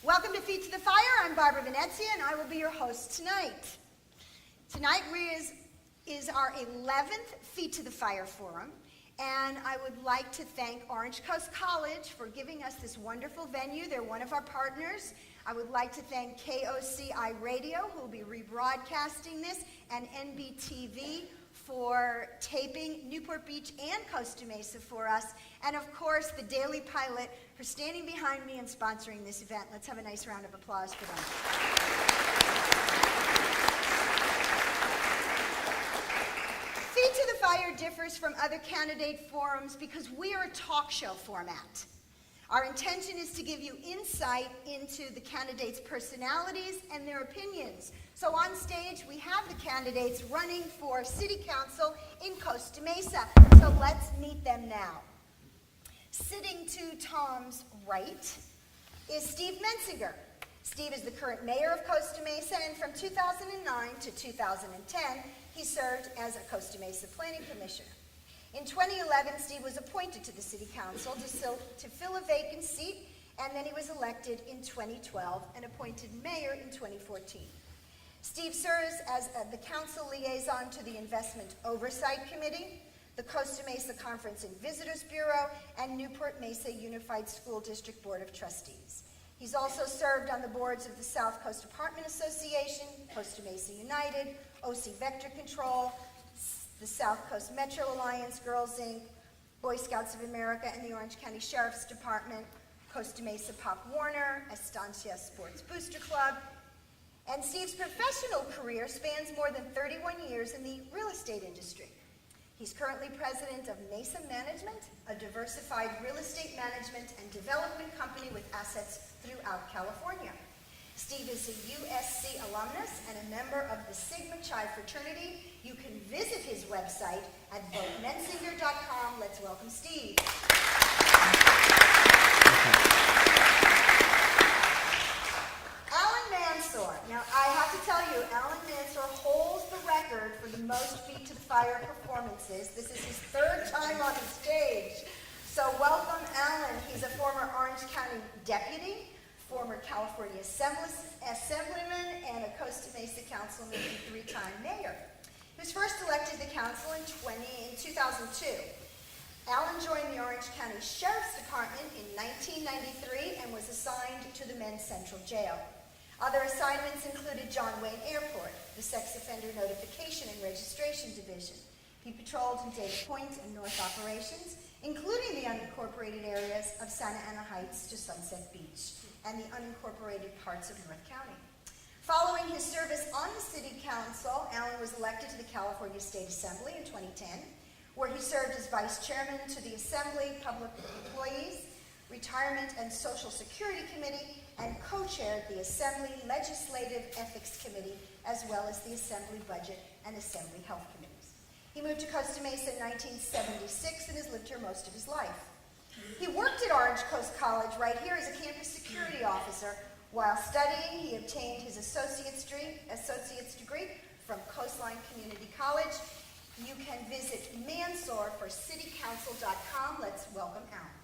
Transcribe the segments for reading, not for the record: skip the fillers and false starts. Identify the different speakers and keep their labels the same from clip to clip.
Speaker 1: Welcome to Feet to the Fire. I'm Barbara Venezia, and I will be your host tonight. Tonight is our 11th Feet to the Fire Forum, and I would like to thank Orange Coast College for giving us this wonderful venue. They're one of our partners. I would like to thank KOCI Radio, who will be rebroadcasting this, and NBTV for taping Newport Beach and Costa Mesa for us, and of course the Daily Pilot for standing behind me and sponsoring this event. Let's have a nice round of applause for them. Feet to the Fire differs from other candidate forums because we are a talk show format. Our intention is to give you insight into the candidates' personalities and their opinions. So on stage, we have the candidates running for City Council in Costa Mesa. So let's meet them now. Sitting to Tom's right is Steve Mensinger. Steve is the current mayor of Costa Mesa, and from 2009 to 2010, he served as a Costa Mesa Planning Commissioner. In 2011, Steve was appointed to the City Council to fill a vacant seat, and then he was elected in 2012 and appointed mayor in 2014. Steve serves as the council liaison to the Investment Oversight Committee, the Costa Mesa Conference and Visitors Bureau, and Newport Mesa Unified School District Board of Trustees. He's also served on the boards of the South Coast Apartment Association, Costa Mesa United, OC Vector Control, the South Coast Metro Alliance, Girls Inc., Boy Scouts of America, and the Orange County Sheriff's Department, Costa Mesa Pop Warner, Estancia Sports Booster Club. And Steve's professional career spans more than 31 years in the real estate industry. He's currently president of Mesa Management, a diversified real estate management and development company with assets throughout California. Steve is a USC alumnus and a member of the Sigma Chi fraternity. You can visit his website at votemensinger.com. Let's welcome Steve. Allan Mansoor. Now, I have to tell you, Allan Mansoor holds the record for the most Feet to the Fire performances. This is his third time on the stage. So welcome, Allan. He's a former Orange County deputy, former California Assemblyman, and a Costa Mesa councilman and three-time mayor. He was first elected to the council in 2002. Allan joined the Orange County Sheriff's Department in 1993 and was assigned to the Men's Central Jail. Other assignments included John Wayne Airport, the Sex Offender Notification and Registration Division. He patrolled in Dana Point and North Operations, including the unincorporated areas of Santa Ana Heights to Sunset Beach and the unincorporated parts of North County. Following his service on the City Council, Allan was elected to the California State Assembly in 2010, where he served as vice chairman to the Assembly Public Employees, Retirement and Social Security Committee, and co-chaired the Assembly Legislative Ethics Committee, as well as the Assembly Budget and Assembly Health Committees. He moved to Costa Mesa in 1976 and has lived here most of his life. He worked at Orange Coast College right here as a campus security officer. While studying, he obtained his associate's degree from Coastline Community College. You can visit Mansoor for citycouncil.com. Let's welcome Allan.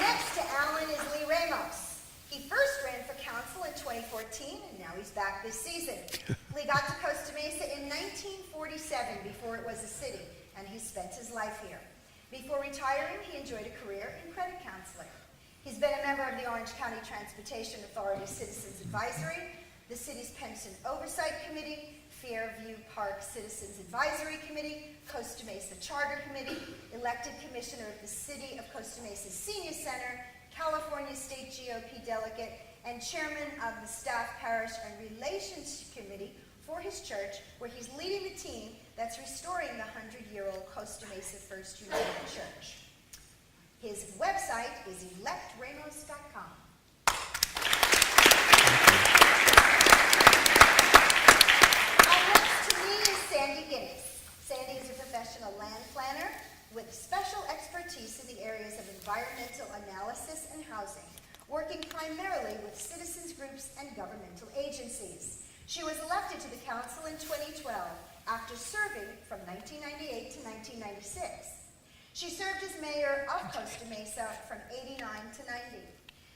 Speaker 1: Next to Allan is Lee Ramos. He first ran for council in 2014, and now he's back this season. Lee got to Costa Mesa in 1947, before it was a city, and he spent his life here. Before retiring, he enjoyed a career in credit counseling. He's been a member of the Orange County Transportation Authority Citizens Advisory, the city's Pension Oversight Committee, Fairview Park Citizens Advisory Committee, Costa Mesa Charter Committee, elected commissioner of the City of Costa Mesa Senior Center, California State GOP delegate, and chairman of the Staff Parish and Relations Committee for his church, where he's leading the team that's restoring the 100-year-old Costa Mesa First United Church. His website is electramos.com. Next to me is Sandy Genis. Sandy is a professional land planner with special expertise in the areas of environmental analysis and housing, working primarily with citizens groups and governmental agencies. She was elected to the council in 2012 after serving from 1998 to 1996. She served as mayor of Costa Mesa from '89 to '90.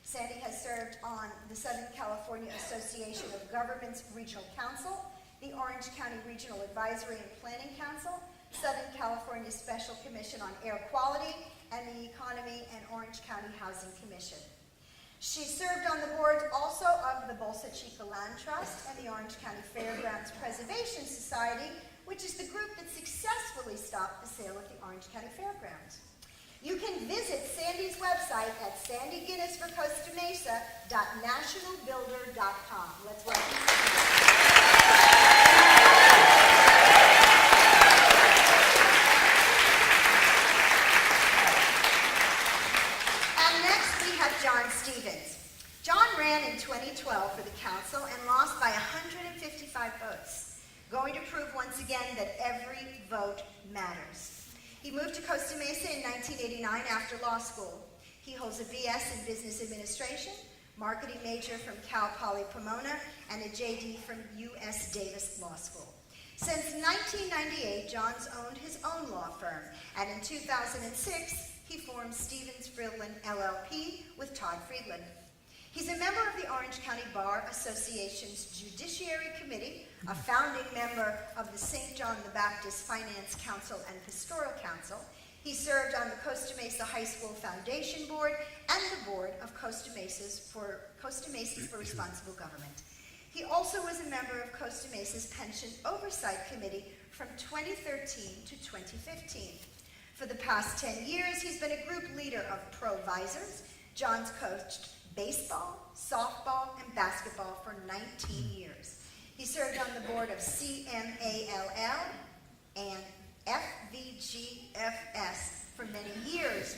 Speaker 1: Sandy has served on the Southern California Association of Governments Regional Council, the Orange County Regional Advisory and Planning Council, Southern California Special Commission on Air Quality, and the Economy and Orange County Housing Commission. She served on the board also of the Bolsa Chica Land Trust and the Orange County Fairgrounds Preservation Society, which is the group that successfully stopped the sale at the Orange County Fairgrounds. You can visit Sandy's website at sandyguinnessforcostamesa.nationalbuilder.com. Let's welcome John Stephens. John ran in 2012 for the council and lost by 155 votes, going to prove once again that every vote matters. He moved to Costa Mesa in 1989 after law school. He holds a BS in Business Administration, marketing major from Cal Poly Pomona, and a JD from US Davis Law School. Since 1998, John's owned his own law firm, and in 2006, he formed Stephens Friedland LLP with Todd Friedland. He's a member of the Orange County Bar Association's Judiciary Committee, a founding member of the St. John the Baptist Finance Council and Pastoral Council. He served on the Costa Mesa High School Foundation Board and the board of Costa Mesa's for Responsible Government. He also was a member of Costa Mesa's Pension Oversight Committee from 2013 to 2015. For the past 10 years, he's been a group leader of Provisors. John's coached baseball, softball, and basketball for 19 years. He served on the board of CMALL and FVGFS for many years.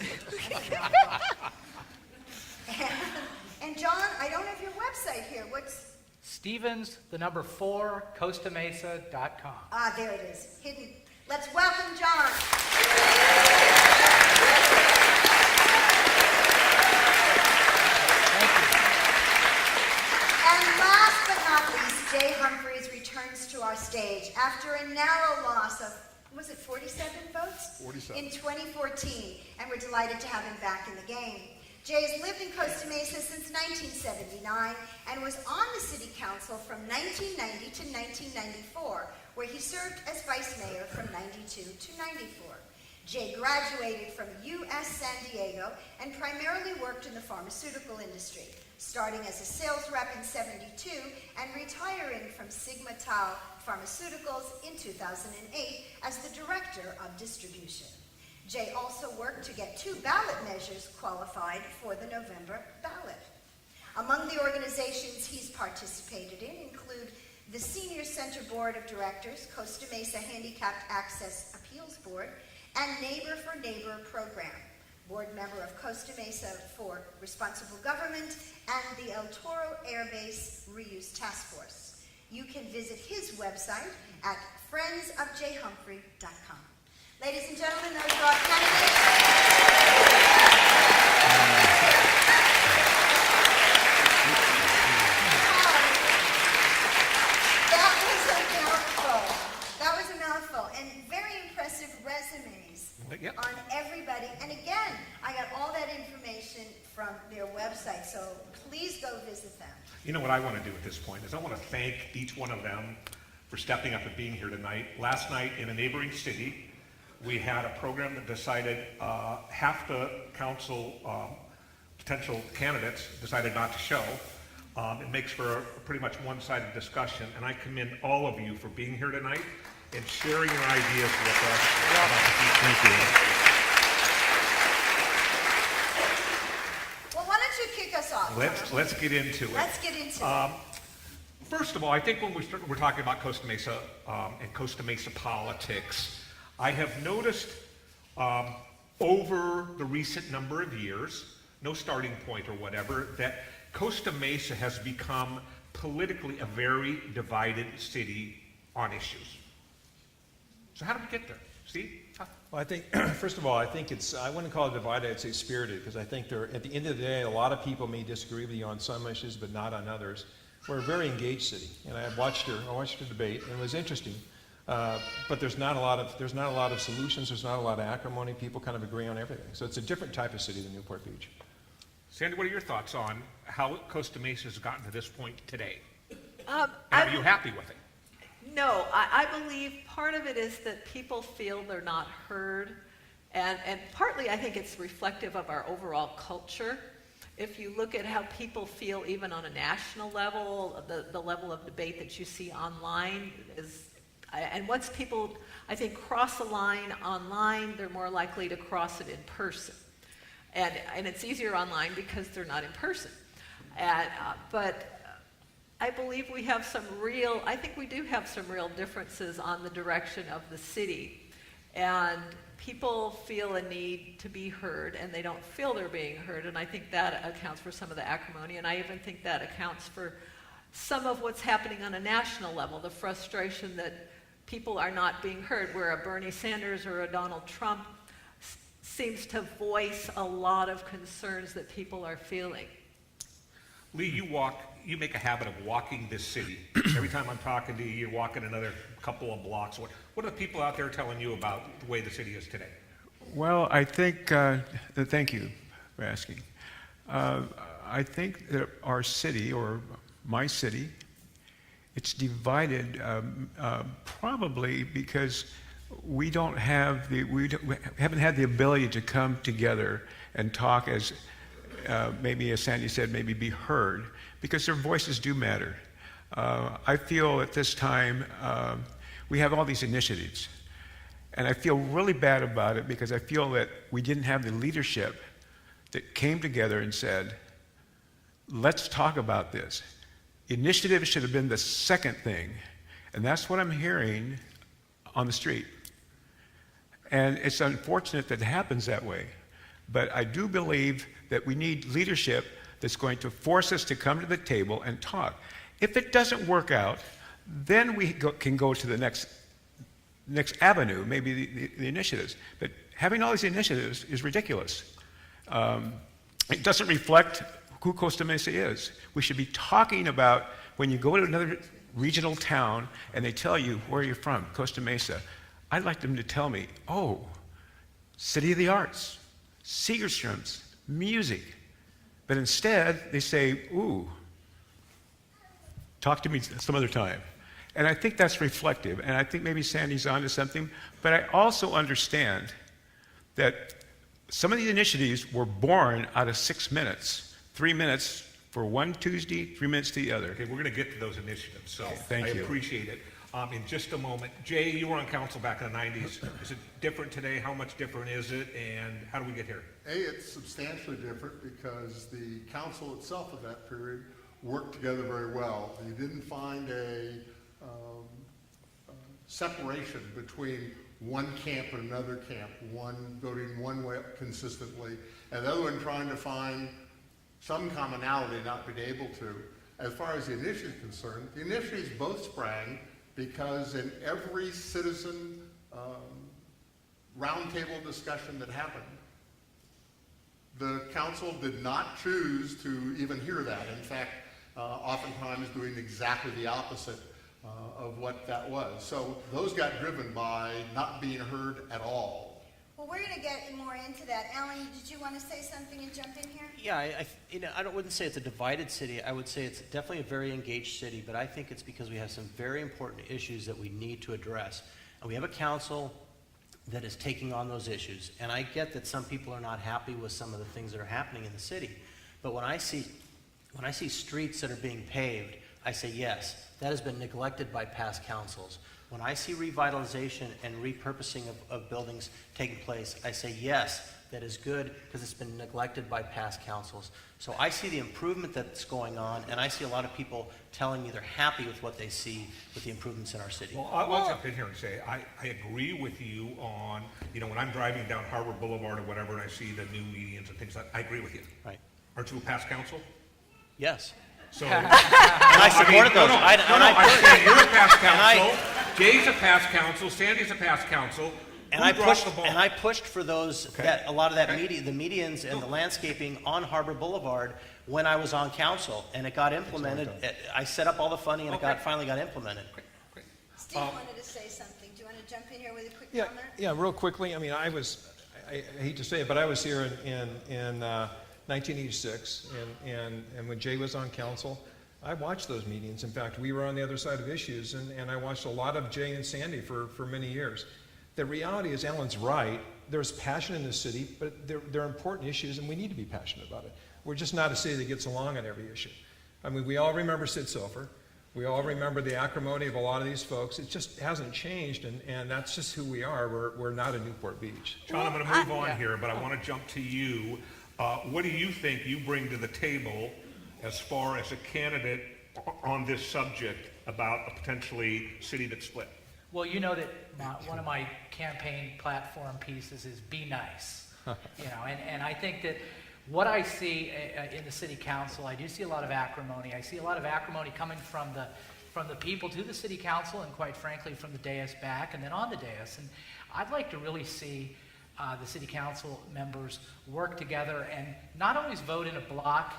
Speaker 1: and John, I don't have your website here. What's
Speaker 2: Stephens, the number 4, CostaMesa.com.
Speaker 1: Ah, there it is, hidden. Let's welcome John.
Speaker 2: Thank you.
Speaker 1: And last but not least, Jay Humphreys returns to our stage after a narrow loss of, was it 47 votes?
Speaker 3: 47.
Speaker 1: In 2014, and we're delighted to have him back in the game. Jay has lived in Costa Mesa since 1979 and was on the city council from 1990 to 1994, where he served as vice mayor from 92 to 94. Jay graduated from US San Diego and primarily worked in the pharmaceutical industry, starting as a sales rep in 72 and retiring from Sigma Tau Pharmaceuticals in 2008 as the director of distribution. Jay also worked to get 2 ballot measures qualified for the November ballot. Among the organizations he's participated in include the Senior Center Board of Directors, Costa Mesa Handicapped Access Appeals Board, and Neighbor for Neighbor program, board member of Costa Mesa for Responsible Government and the El Toro Air Base Reuse Task Force. You can visit his website at friendsofjhumphrey.com. Ladies and gentlemen, those are our candidates. That was a mouthful, and very impressive resumes on everybody. And again, I got all that information from their website, so please go visit them.
Speaker 3: You know what I want to do at this point is I want to thank each one of them for stepping up and being here tonight. Last night in a neighboring city, we had a program that decided half the council potential candidates decided not to show. It makes for a pretty much one-sided discussion, and I commend all of you for being here tonight and sharing your ideas with us. Thank you.
Speaker 1: Well, why don't you kick us off?
Speaker 3: Let's get into it.
Speaker 1: Let's get into it.
Speaker 3: First of all, I think when we're talking about Costa Mesa and Costa Mesa politics, I have noticed over the recent number of years, no starting point or whatever, that Costa Mesa has become politically a very divided city on issues. So how did we get there? Steve?
Speaker 4: Well, I think, first of all, I think I wouldn't call it divided, I'd say spirited, because I think at the end of the day, a lot of people may disagree with you on some issues, but not on others. We're a very engaged city, and I watched her debate, and it was interesting. But there's not a lot of solutions. There's not a lot of acrimony. People kind of agree on everything. So it's a different type of city than Newport Beach.
Speaker 3: Sandy, what are your thoughts on how Costa Mesa has gotten to this point today? And are you happy with it?
Speaker 5: No, I believe part of it is that people feel they're not heard, and partly I think it's reflective of our overall culture. If you look at how people feel even on a national level, the level of debate that you see online is, and once people, I think, cross a line online, they're more likely to cross it in person. And it's easier online because they're not in person. But I believe we have I think we do have some real differences on the direction of the city. And people feel a need to be heard, and they don't feel they're being heard, and I think that accounts for some of the acrimony, and I even think that accounts for some of what's happening on a national level, the frustration that people are not being heard, where a Bernie Sanders or a Donald Trump seems to voice a lot of concerns that people are feeling.
Speaker 3: Lee, you make a habit of walking this city. Every time I'm talking to you, you're walking another couple of blocks. What are the people out there telling you about the way the city is today?
Speaker 6: Well, I think, thank you for asking. I think that our city, or my city, it's divided probably because we haven't had the ability to come together and talk as, maybe as Sandy said, maybe be heard, because their voices do matter. I feel at this time we have all these initiatives, and I feel really bad about it because I feel that we didn't have the leadership that came together and said, let's talk about this. Initiative should have been the second thing, and that's what I'm hearing on the street. And it's unfortunate that it happens that way, but I do believe that we need leadership that's going to force us to come to the table and talk. If it doesn't work out, then we can go to the next avenue, maybe the initiatives. But having all these initiatives is ridiculous. It doesn't reflect who Costa Mesa is. We should be talking about when you go to another regional town and they tell you where you're from, Costa Mesa. I'd like them to tell me, oh, City of the Arts, Segerstrom's, music. But instead, they say, ooh, talk to me some other time. And I think that's reflective, and I think maybe Sandy's onto something, but I also understand that some of these initiatives were born out of 6 minutes, 3 minutes for one Tuesday, 3 minutes to the other.
Speaker 3: Okay, we're going to get to those initiatives, so
Speaker 4: Thank
Speaker 3: I
Speaker 4: you.
Speaker 3: appreciate it. In just a moment, Jay, you were on council back in the 90s. Is it different today? How much different is it, and how do we get here?
Speaker 7: It's substantially different because the council itself at that period worked together very well. You didn't find a separation between one camp and another camp, one voting one way consistently, and the other one trying to find some commonality, not being able to. As far as the initiative is concerned, the initiatives both sprang because in every citizen roundtable discussion that happened, the council did not choose to even hear that. In fact, oftentimes doing exactly the opposite of what that was. So those got driven by not being heard at all.
Speaker 1: Well, we're going to get more into that. Alan, did you want to say something and jump in here?
Speaker 8: Yeah, I wouldn't say it's a divided city. I would say it's definitely a very engaged city, but I think it's because we have some very important issues that we need to address. And we have a council that is taking on those issues. And I get that some people are not happy with some of the things that are happening in the city. But when I see streets that are being paved, I say yes, that has been neglected by past councils. When I see revitalization and repurposing of buildings taking place, I say yes, that is good because it's been neglected by past councils. So I see the improvement that's going on, and I see a lot of people telling me they're happy with what they see with the improvements in our city.
Speaker 3: Well, I'll jump in here and say I agree with you on, when I'm driving down Harbor Boulevard or whatever and I see the new medians and things like that, I agree with you.
Speaker 8: Right.
Speaker 3: Aren't you a past council?
Speaker 8: Yes.
Speaker 3: So,
Speaker 8: And I supported those.
Speaker 3: I'm saying you're a past council, Jay's a past council, Sandy's a past council.
Speaker 8: And
Speaker 3: Who
Speaker 8: I
Speaker 3: dropped the ball?
Speaker 8: pushed for those a lot of that the medians and the landscaping on Harbor Boulevard when I was on council, and it got implemented. I set up all the funding, and it finally got implemented.
Speaker 3: Great.
Speaker 1: Steve wanted to say something. Do you want to jump in here with a quick
Speaker 4: Yeah,
Speaker 1: comment?
Speaker 4: yeah, real quickly. I mean, I hate to say it, but I was here in 1986, and when Jay was on council, I watched those meetings. In fact, we were on the other side of issues, and I watched a lot of Jay and Sandy for many years. The reality is, Alan's right. There's passion in this city, but they're important issues, and we need to be passionate about it. We're just not a city that gets along on every issue. I mean, we all remember Sid Silfer. We all remember the acrimony of a lot of these folks. It just hasn't changed, and that's just who we are. We're not a Newport Beach.
Speaker 3: John, I'm going to move on here, but I want to jump to you. What do you think you bring to the table as far as a candidate on this subject about a potentially city that's split?
Speaker 2: Well, you know that one of my campaign platform pieces is be nice. And I think that what I see in the city council, I do see a lot of acrimony. I see a lot of acrimony coming from the people to the city council, and quite frankly from the dais back and then on the dais. And I'd like to really see the city council members work together and not always vote in a block,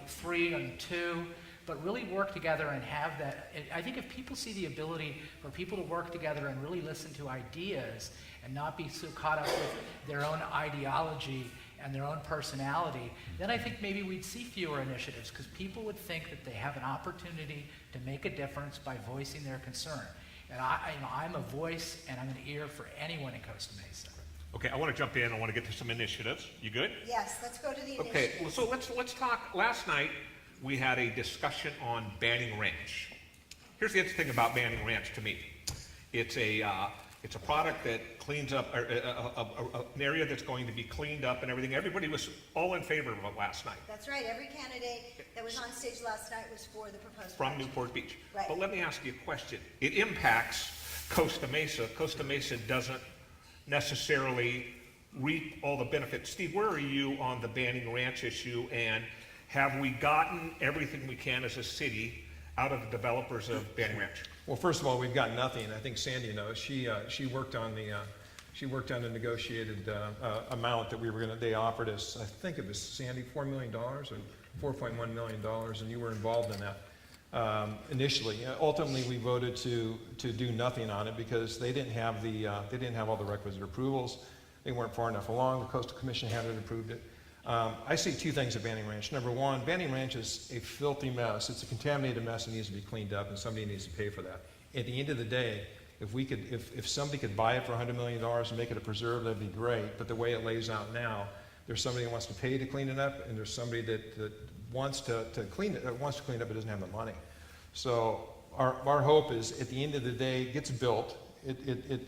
Speaker 2: 3 and 2, but really work together and have that. I think if people see the ability for people to work together and really listen to ideas and not be so caught up with their own ideology and their own personality, then I think maybe we'd see fewer initiatives, because people would think that they have an opportunity to make a difference by voicing their concern. And I'm a voice and I'm an ear for anyone in Costa Mesa.
Speaker 3: Okay, I want to jump in. I want to get to some initiatives. You good?
Speaker 1: Yes, let's go to the initiative.
Speaker 3: Okay, well, so let's talk. Last night we had a discussion on Banning Ranch. Here's the interesting thing about Banning Ranch to me. It's a product that cleans up an area that's going to be cleaned up and everything. Everybody was all in favor of it last night.
Speaker 1: That's right. Every candidate that was on stage last night was for the proposed
Speaker 3: From
Speaker 1: project.
Speaker 3: Newport Beach.
Speaker 1: Right.
Speaker 3: But let me ask you a question. It impacts Costa Mesa. Costa Mesa doesn't necessarily reap all the benefits. Steve, where are you on the Banning Ranch issue, and have we gotten everything we can as a city out of the developers of Banning Ranch?
Speaker 4: Well, first of all, we've got nothing. I think Sandy knows. She worked on the negotiated amount that they offered us. I think it was, Sandy, $4 million or $4.1 million, and you were involved in that initially. Ultimately, we voted to do nothing on it because they didn't have all the requisite approvals. They weren't far enough along. The Coastal Commission hadn't approved it. I see two things at Banning Ranch. Number one, Banning Ranch is a filthy mess. It's a contaminated mess that needs to be cleaned up, and somebody needs to pay for that. At the end of the day, if somebody could buy it for $100 million and make it a preserve, that'd be great. But the way it lays out now, there's somebody that wants to pay to clean it up, and there's somebody that wants to clean it but doesn't have the money. So our hope is, at the end of the day, it gets built.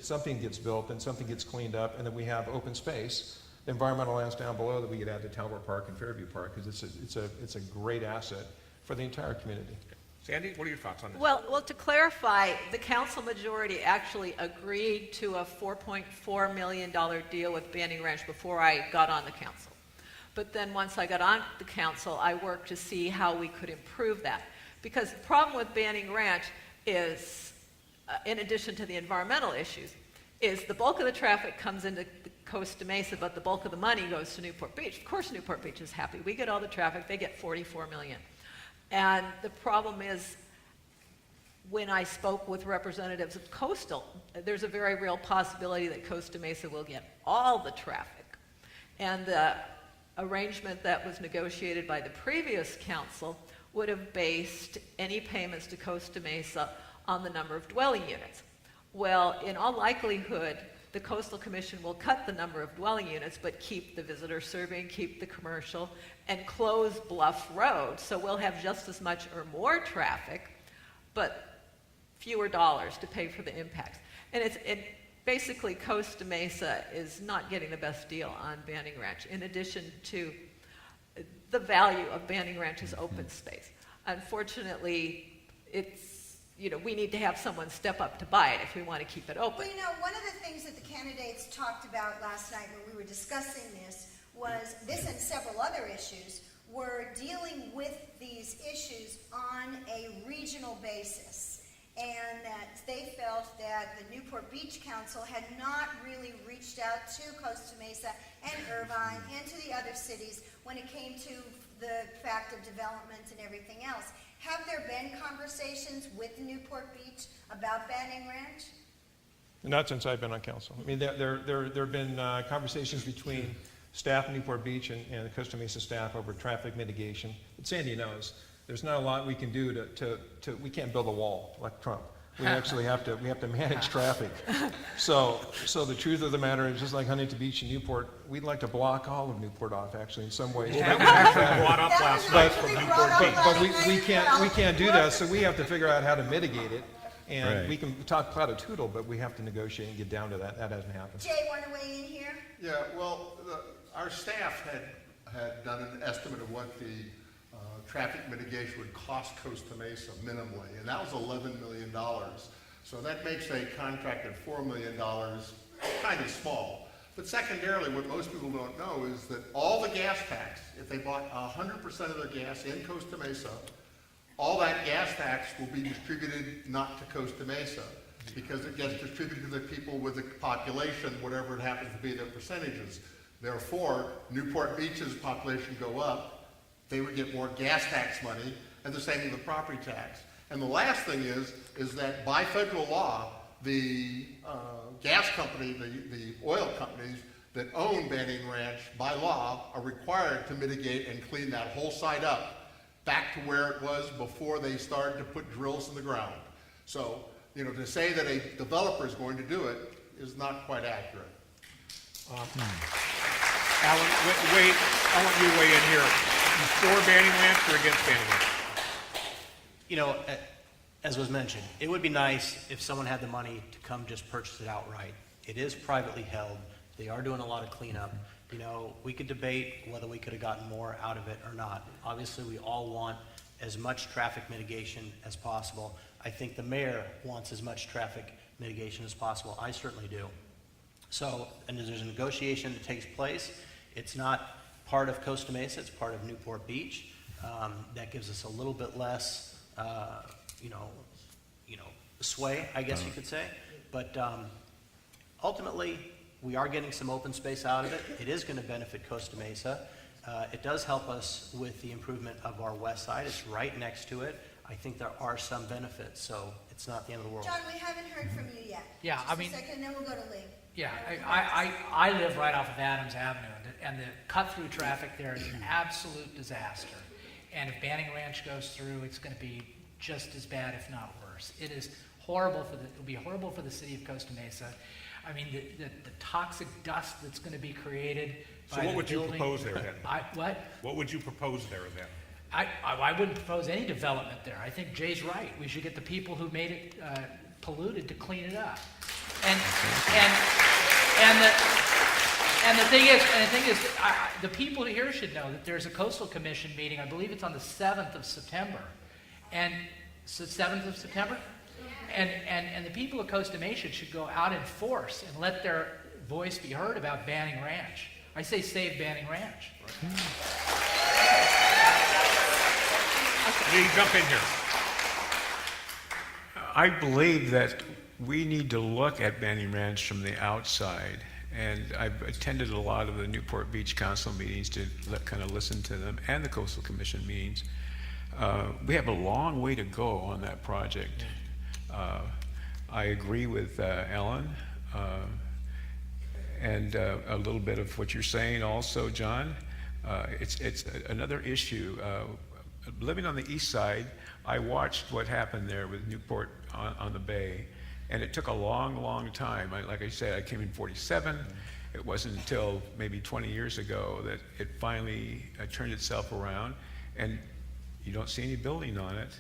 Speaker 4: Something gets built and something gets cleaned up, and then we have open space. The environmental lands down below that we could add to Talbot Park and Fairview Park, because it's a great asset for the entire community.
Speaker 3: Sandy, what are your thoughts on this?
Speaker 5: Well, to clarify, the council majority actually agreed to a $4.4 million deal with Banning Ranch before I got on the council. But then once I got on the council, I worked to see how we could improve that. Because the problem with Banning Ranch is, in addition to the environmental issues, is the bulk of the traffic comes into Costa Mesa, but the bulk of the money goes to Newport Beach. Of course Newport Beach is happy. We get all the traffic. They get $44 million. And the problem is, when I spoke with representatives of Coastal, there's a very real possibility that Costa Mesa will get all the traffic. And the arrangement that was negotiated by the previous council would have based any payments to Costa Mesa on the number of dwelling units. Well, in all likelihood, the Coastal Commission will cut the number of dwelling units, but keep the visitor serving, keep the commercial, and close Bluff Road. So we'll have just as much or more traffic, but fewer dollars to pay for the impacts. And basically, Costa Mesa is not getting the best deal on Banning Ranch, in addition to the value of Banning Ranch's open space. Unfortunately, we need to have someone step up to buy it if we want to keep it open.
Speaker 1: Well, one of the things that the candidates talked about last night when we were discussing this was this, and several other issues, were dealing with these issues on a regional basis, and that they felt that the Newport Beach Council had not really reached out to Costa Mesa and Irvine and to the other cities when it came to the fact of development and everything else. Have there been conversations conversations with Newport Beach about banning ranch?
Speaker 4: Not since I've been on council. I mean, there have been conversations between staff in Newport Beach and the Costa Mesa staff over traffic mitigation. But Sandy knows, there's not a lot we can do we can't build a wall like Trump. We actually have to manage traffic. So the truth of the matter is, just like Huntington Beach and Newport, we'd like to block all of Newport off, actually, in some ways.
Speaker 3: That was actually brought up last night from Newport Beach.
Speaker 4: But we can't do that, so we have to figure out how to mitigate it. And
Speaker 6: Right.
Speaker 4: we can talk platitude, but we have to negotiate and get down to that. That hasn't happened.
Speaker 1: Jay, want to weigh in here?
Speaker 7: Yeah, well, our staff had done an estimate of what the traffic mitigation would cost Costa Mesa minimally, and that was $11 million. So that makes a contracted $4 million kind of small. But secondarily, what most people don't know is that all the gas tax, if they bought 100% of their gas in Costa Mesa, all that gas tax will be distributed not to Costa Mesa, because it gets distributed to the people with the population, whatever it happens to be their percentages. Therefore, Newport Beach's population go up, they would get more gas tax money, and the same with the property tax. And the last thing is that by federal law, the gas company, the oil companies that own Banning Ranch, by law, are required to mitigate and clean that whole site up back to where it was before they started to put drills in the ground. So, to say that a developer is going to do it is not quite accurate.
Speaker 3: Alan, wait, I want you to weigh in here. You for banning ranch or against banning ranch?
Speaker 8: As was mentioned, it would be nice if someone had the money to come just purchase it outright. It is privately held. They are doing a lot of cleanup. We could debate whether we could have gotten more out of it or not. Obviously, we all want as much traffic mitigation as possible. I think the mayor wants as much traffic mitigation as possible. I certainly do. So, and there's a negotiation that takes place. It's not part of Costa Mesa, it's part of Newport Beach. That gives us a little bit less, sway, I guess you could say. But ultimately, we are getting some open space out of it. It is going to benefit Costa Mesa. It does help us with the improvement of our west side. It's right next to it. I think there are some benefits, so it's not the end of the world.
Speaker 1: John, we haven't heard from you yet.
Speaker 2: Yeah,
Speaker 1: Just
Speaker 2: I mean-
Speaker 1: a second, and then we'll go to Lee.
Speaker 2: Yeah, I live right off of Adams Avenue, and the cut-through traffic there is an absolute disaster. And if Banning Ranch goes through, it's going to be just as bad, if not worse. It is horrible it'll be horrible for the city of Costa Mesa. I mean, the toxic dust that's going to be created by
Speaker 3: So what
Speaker 2: the
Speaker 3: would you
Speaker 2: building-
Speaker 3: propose there then?
Speaker 2: What?
Speaker 3: What would you propose there then?
Speaker 2: I wouldn't propose any development there. I think Jay's right. We should get the people who made it polluted to clean it up. And the thing is, the people here should know that there's a Coastal Commission meeting. I believe it's on the 7th of September, and so 7th of September, and the people of Costa Mesa should go out in force and let their voice be heard about Banning Ranch. I say save Banning Ranch.
Speaker 3: Lee, jump in here.
Speaker 6: I believe that we need to look at Banning Ranch from the outside, and I've attended a lot of the Newport Beach Council meetings to kind of listen to them, and the Coastal Commission meetings. We have a long way to go on that project. I agree with Ellen, and a little bit of what you're saying also, John. It's another issue. Living on the east side, I watched what happened there with Newport on the bay, and it took a long, long time. Like I said, I came in 47. It wasn't until maybe 20 years ago that it finally turned itself around, and you don't see any building on it,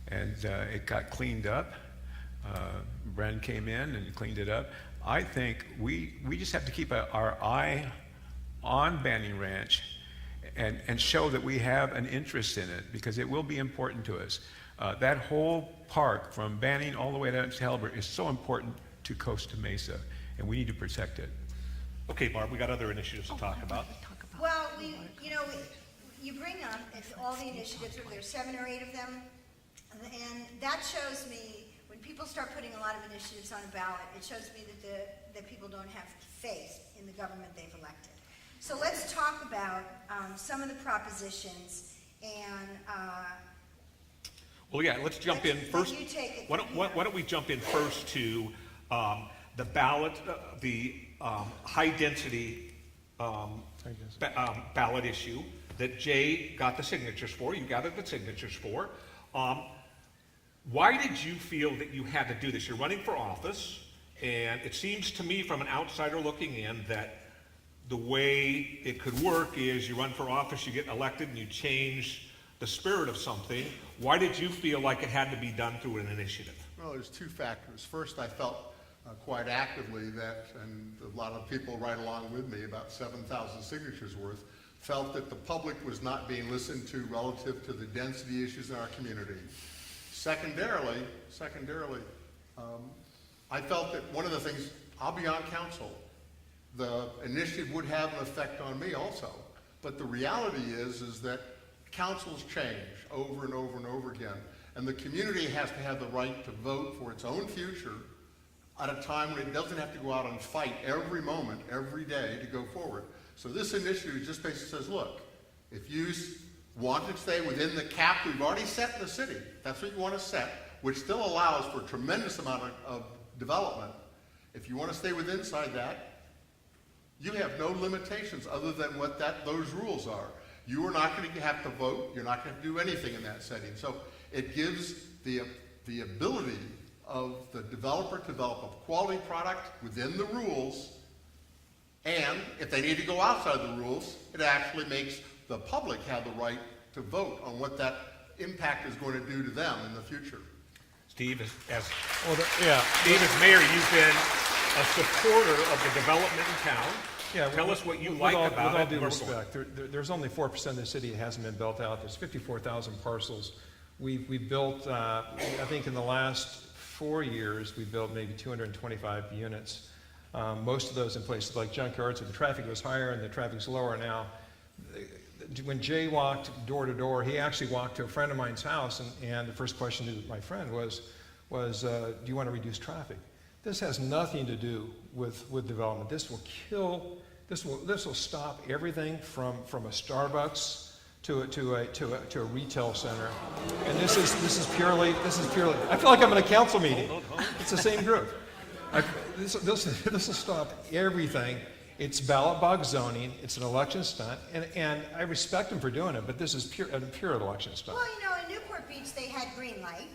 Speaker 6: and it got cleaned up. Bren came in and cleaned it up. I think we just have to keep our eye on Banning Ranch and show that we have an interest in it, because it will be important to us. That whole park from Banning all the way down to Halbert is so important to Costa Mesa, and we need to protect it.
Speaker 3: Okay, Barb, we got other initiatives to talk about.
Speaker 1: Well, you bring up all the initiatives, there's 7 or 8 of them, and that shows me, when people start putting a lot of initiatives on a ballot, it shows me that people don't have faith in the government they've elected. So let's talk about some of the propositions, and
Speaker 3: Well, yeah, let's jump in first.
Speaker 1: You take it
Speaker 3: Why
Speaker 1: from
Speaker 3: don't, why don't we jump in first to the ballot, the high-density ballot issue that Jay got the signatures for, you gathered the signatures for. Why did you feel that you had to do this? You're running for office, and it seems to me from an outsider looking in that the way it could work is you run for office, you get elected, and you change the spirit of something. Why did you feel like it had to be done through an initiative?
Speaker 7: Well, there's two factors. First, I felt quite actively that, and a lot of people right along with me, about 7,000 signatures worth, felt that the public was not being listened to relative to the density issues in our community. Secondarily, I felt that one of the things, I'll be on council, the initiative would have an effect on me also. But the reality is that councils change over and over and over again. And the community has to have the right to vote for its own future at a time when it doesn't have to go out and fight every moment, every day to go forward. So this initiative just basically says, look, if you want to stay within the cap we've already set in the city, that's what you want to set, which still allows for a tremendous amount of development. If you want to stay within inside that, you have no limitations other than what those rules are. You are not going to have to vote. You're not going to do anything in that setting. So it gives the ability of the developer to develop a quality product within the rules, and if they need to go outside the rules, it actually makes the public have the right to vote on what that impact is going to do to them in the future.
Speaker 3: Steve, as
Speaker 4: Yeah.
Speaker 3: mayor, you've been a supporter of the development in town.
Speaker 4: Yeah,
Speaker 3: Tell us what you
Speaker 4: with
Speaker 3: like
Speaker 4: all,
Speaker 3: about
Speaker 4: with all
Speaker 3: it.
Speaker 4: due
Speaker 3: and where we're going.
Speaker 4: respect, there's only 4% of the city that hasn't been built out. There's 54,000 parcels. We built, I think in the last 4 years, we built maybe 225 units. Most of those in places like junkyards where the traffic was higher and the traffic's lower now. When Jay walked door to door, he actually walked to a friend of mine's house, and the first question to my friend was do you want to reduce traffic? This has nothing to do with development. This will stop everything from a Starbucks to a retail center. And this is purely, I feel like I'm in a council meeting. It's the same group. This will stop everything. It's ballot box zoning, it's an election stunt, and I respect them for doing it, but this is a pure election stunt.
Speaker 1: Well, you know, in Newport Beach, they had green light,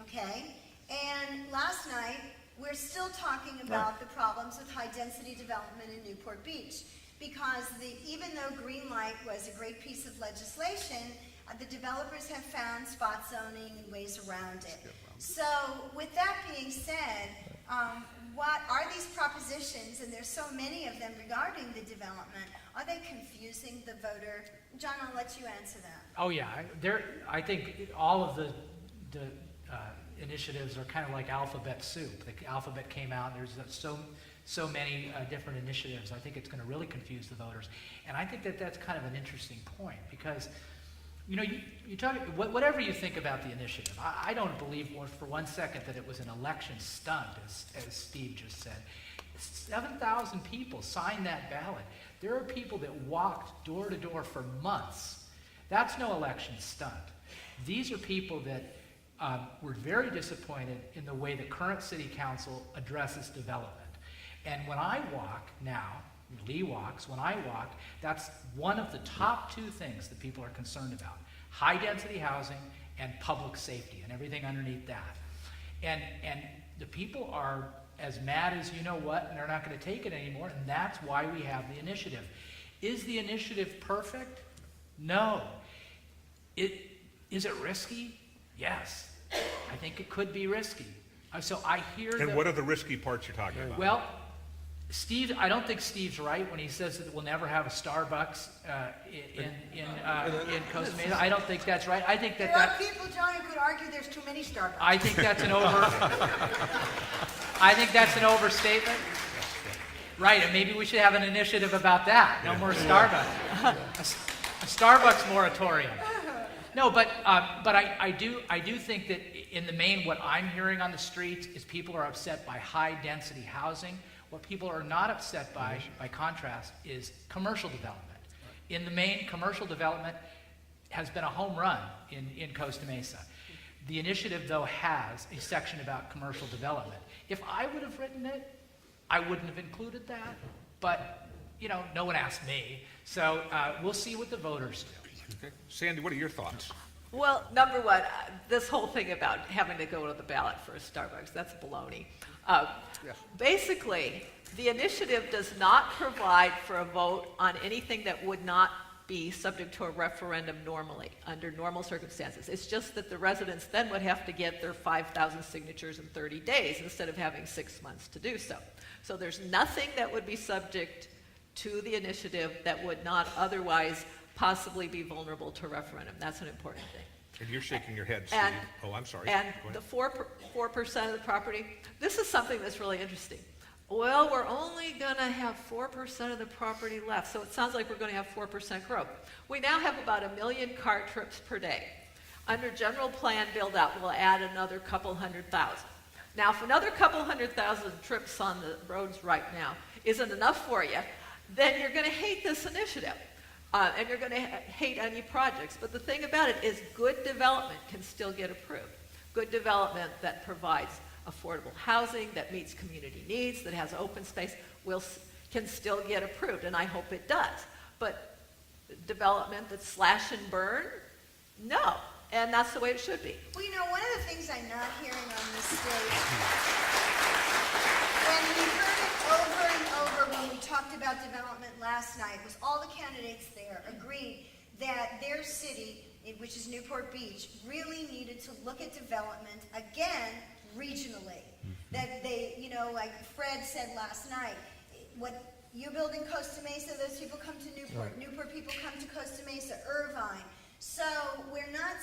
Speaker 1: okay? And last night, we're still talking about the problems with high-density development in Newport Beach, because even though green light was a great piece of legislation, the developers have found spot zoning and ways around it. So, with that being said, what are these propositions, and there's so many of them regarding the development, are they confusing the voter? John, I'll let you answer that.
Speaker 2: Oh, yeah. I think all of the initiatives are kind of like alphabet soup. The alphabet came out, and there's so many different initiatives. I think it's going to really confuse the voters. And I think that's kind of an interesting point, because you know, you talk, whatever you think about the initiative, I don't believe for 1 second that it was an election stunt, as Steve just said. 7,000 people signed that ballot. There are people that walked door to door for months. That's no election stunt. These are people that were very disappointed in the way the current city council addresses development. And when I walk now, Lee walks, when I walk, that's one of the top 2 things that people are concerned about. High-density housing and public safety and everything underneath that. And the people are as mad as you know what, and they're not going to take it anymore, and that's why we have the initiative. Is the initiative perfect? No. Is it risky? Yes. I think it could be risky. So I hear
Speaker 3: And what are the risky parts you're talking about?
Speaker 2: Well, Steve, I don't think Steve's right when he says that we'll never have a Starbucks in Costa Mesa. I don't think that's right. I think
Speaker 1: There are people, John, who could argue there's too many Starbucks.
Speaker 2: I think that's an overstatement. Right, and maybe we should have an initiative about that. No more Starbucks. A Starbucks moratorium. No, but I do think that in the main, what I'm hearing on the streets is people are upset by high-density housing. What people are not upset by contrast, is commercial development. In the main, commercial development has been a home run in Costa Mesa. The initiative, though, has a section about commercial development. If I would have written it, I wouldn't have included that, but, you know, no one asked me. So we'll see what the voters do.
Speaker 3: Okay. Sandy, what are your thoughts?
Speaker 5: Well, number one, this whole thing about having to go to the ballot for a Starbucks, that's baloney. Basically, the initiative does not provide for a vote on anything that would not be subject to a referendum normally, under normal circumstances. It's just that the residents then would have to get their 5,000 signatures in 30 days instead of having 6 months to do so. So there's nothing that would be subject to the initiative that would not otherwise possibly be vulnerable to referendum. That's an important thing.
Speaker 3: And you're shaking your head, Steve.
Speaker 5: And-
Speaker 3: Oh, I'm sorry.
Speaker 5: And
Speaker 3: Go ahead.
Speaker 5: the 4% of the property, this is something that's really interesting. Well, we're only going to have 4% of the property left, so it sounds like we're going to have 4% growth. We now have about 1 million car trips per day. Under general plan build-out, we'll add another couple 100,000. Now, if another couple 100,000 trips on the roads right now isn't enough for you, then you're going to hate this initiative. And you're going to hate any projects. But the thing about it is good development can still get approved. Good development that provides affordable housing, that meets community needs, that has open space, can still get approved, and I hope it does. But development that's slash and burn, no. And that's the way it should be.
Speaker 1: Well, you know, one of the things I'm not hearing on this stage, when we heard it over and over when we talked about development last night, was all the candidates there agreed that their city, which is Newport Beach, really needed to look at development again regionally. That they, you know, like Fred said last night, what you build in Costa Mesa, those people come to Newport. Right. Newport people come to Costa Mesa, Irvine. So we're not,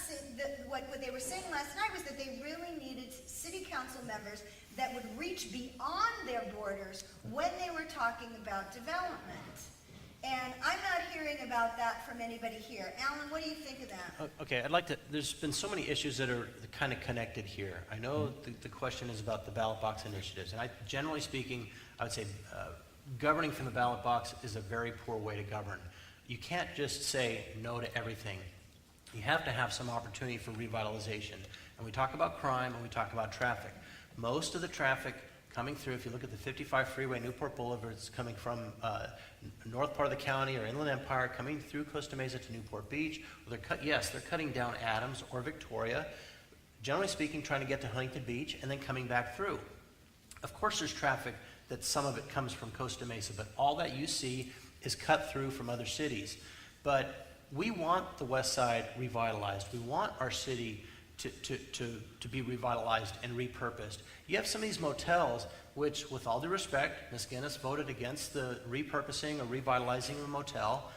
Speaker 1: what they were saying last night was that they really needed city council members that would reach beyond their borders when they were talking about development. And I'm not hearing about that from anybody here. Alan, what do you think of that?
Speaker 8: Okay, I'd like to, there's been so many issues that are kind of connected here. I know the question is about the ballot box initiatives, and generally speaking, I would say governing from the ballot box is a very poor way to govern. You can't just say no to everything. You have to have some opportunity for revitalization. And we talk about crime and we talk about traffic. Most of the traffic coming through, if you look at the 55 freeway, Newport Boulevard, it's coming from north part of the county or Inland Empire, coming through Costa Mesa to Newport Beach. Well, they're cutting down Adams or Victoria, generally speaking, trying to get to Huntington Beach and then coming back through. Of course, there's traffic that some of it comes from Costa Mesa, but all that you see is cut through from other cities. But we want the west side revitalized. We want our city to be revitalized and repurposed. You have some of these motels, which, with all due respect, Ms. Genis voted against the repurposing or revitalizing of a motel.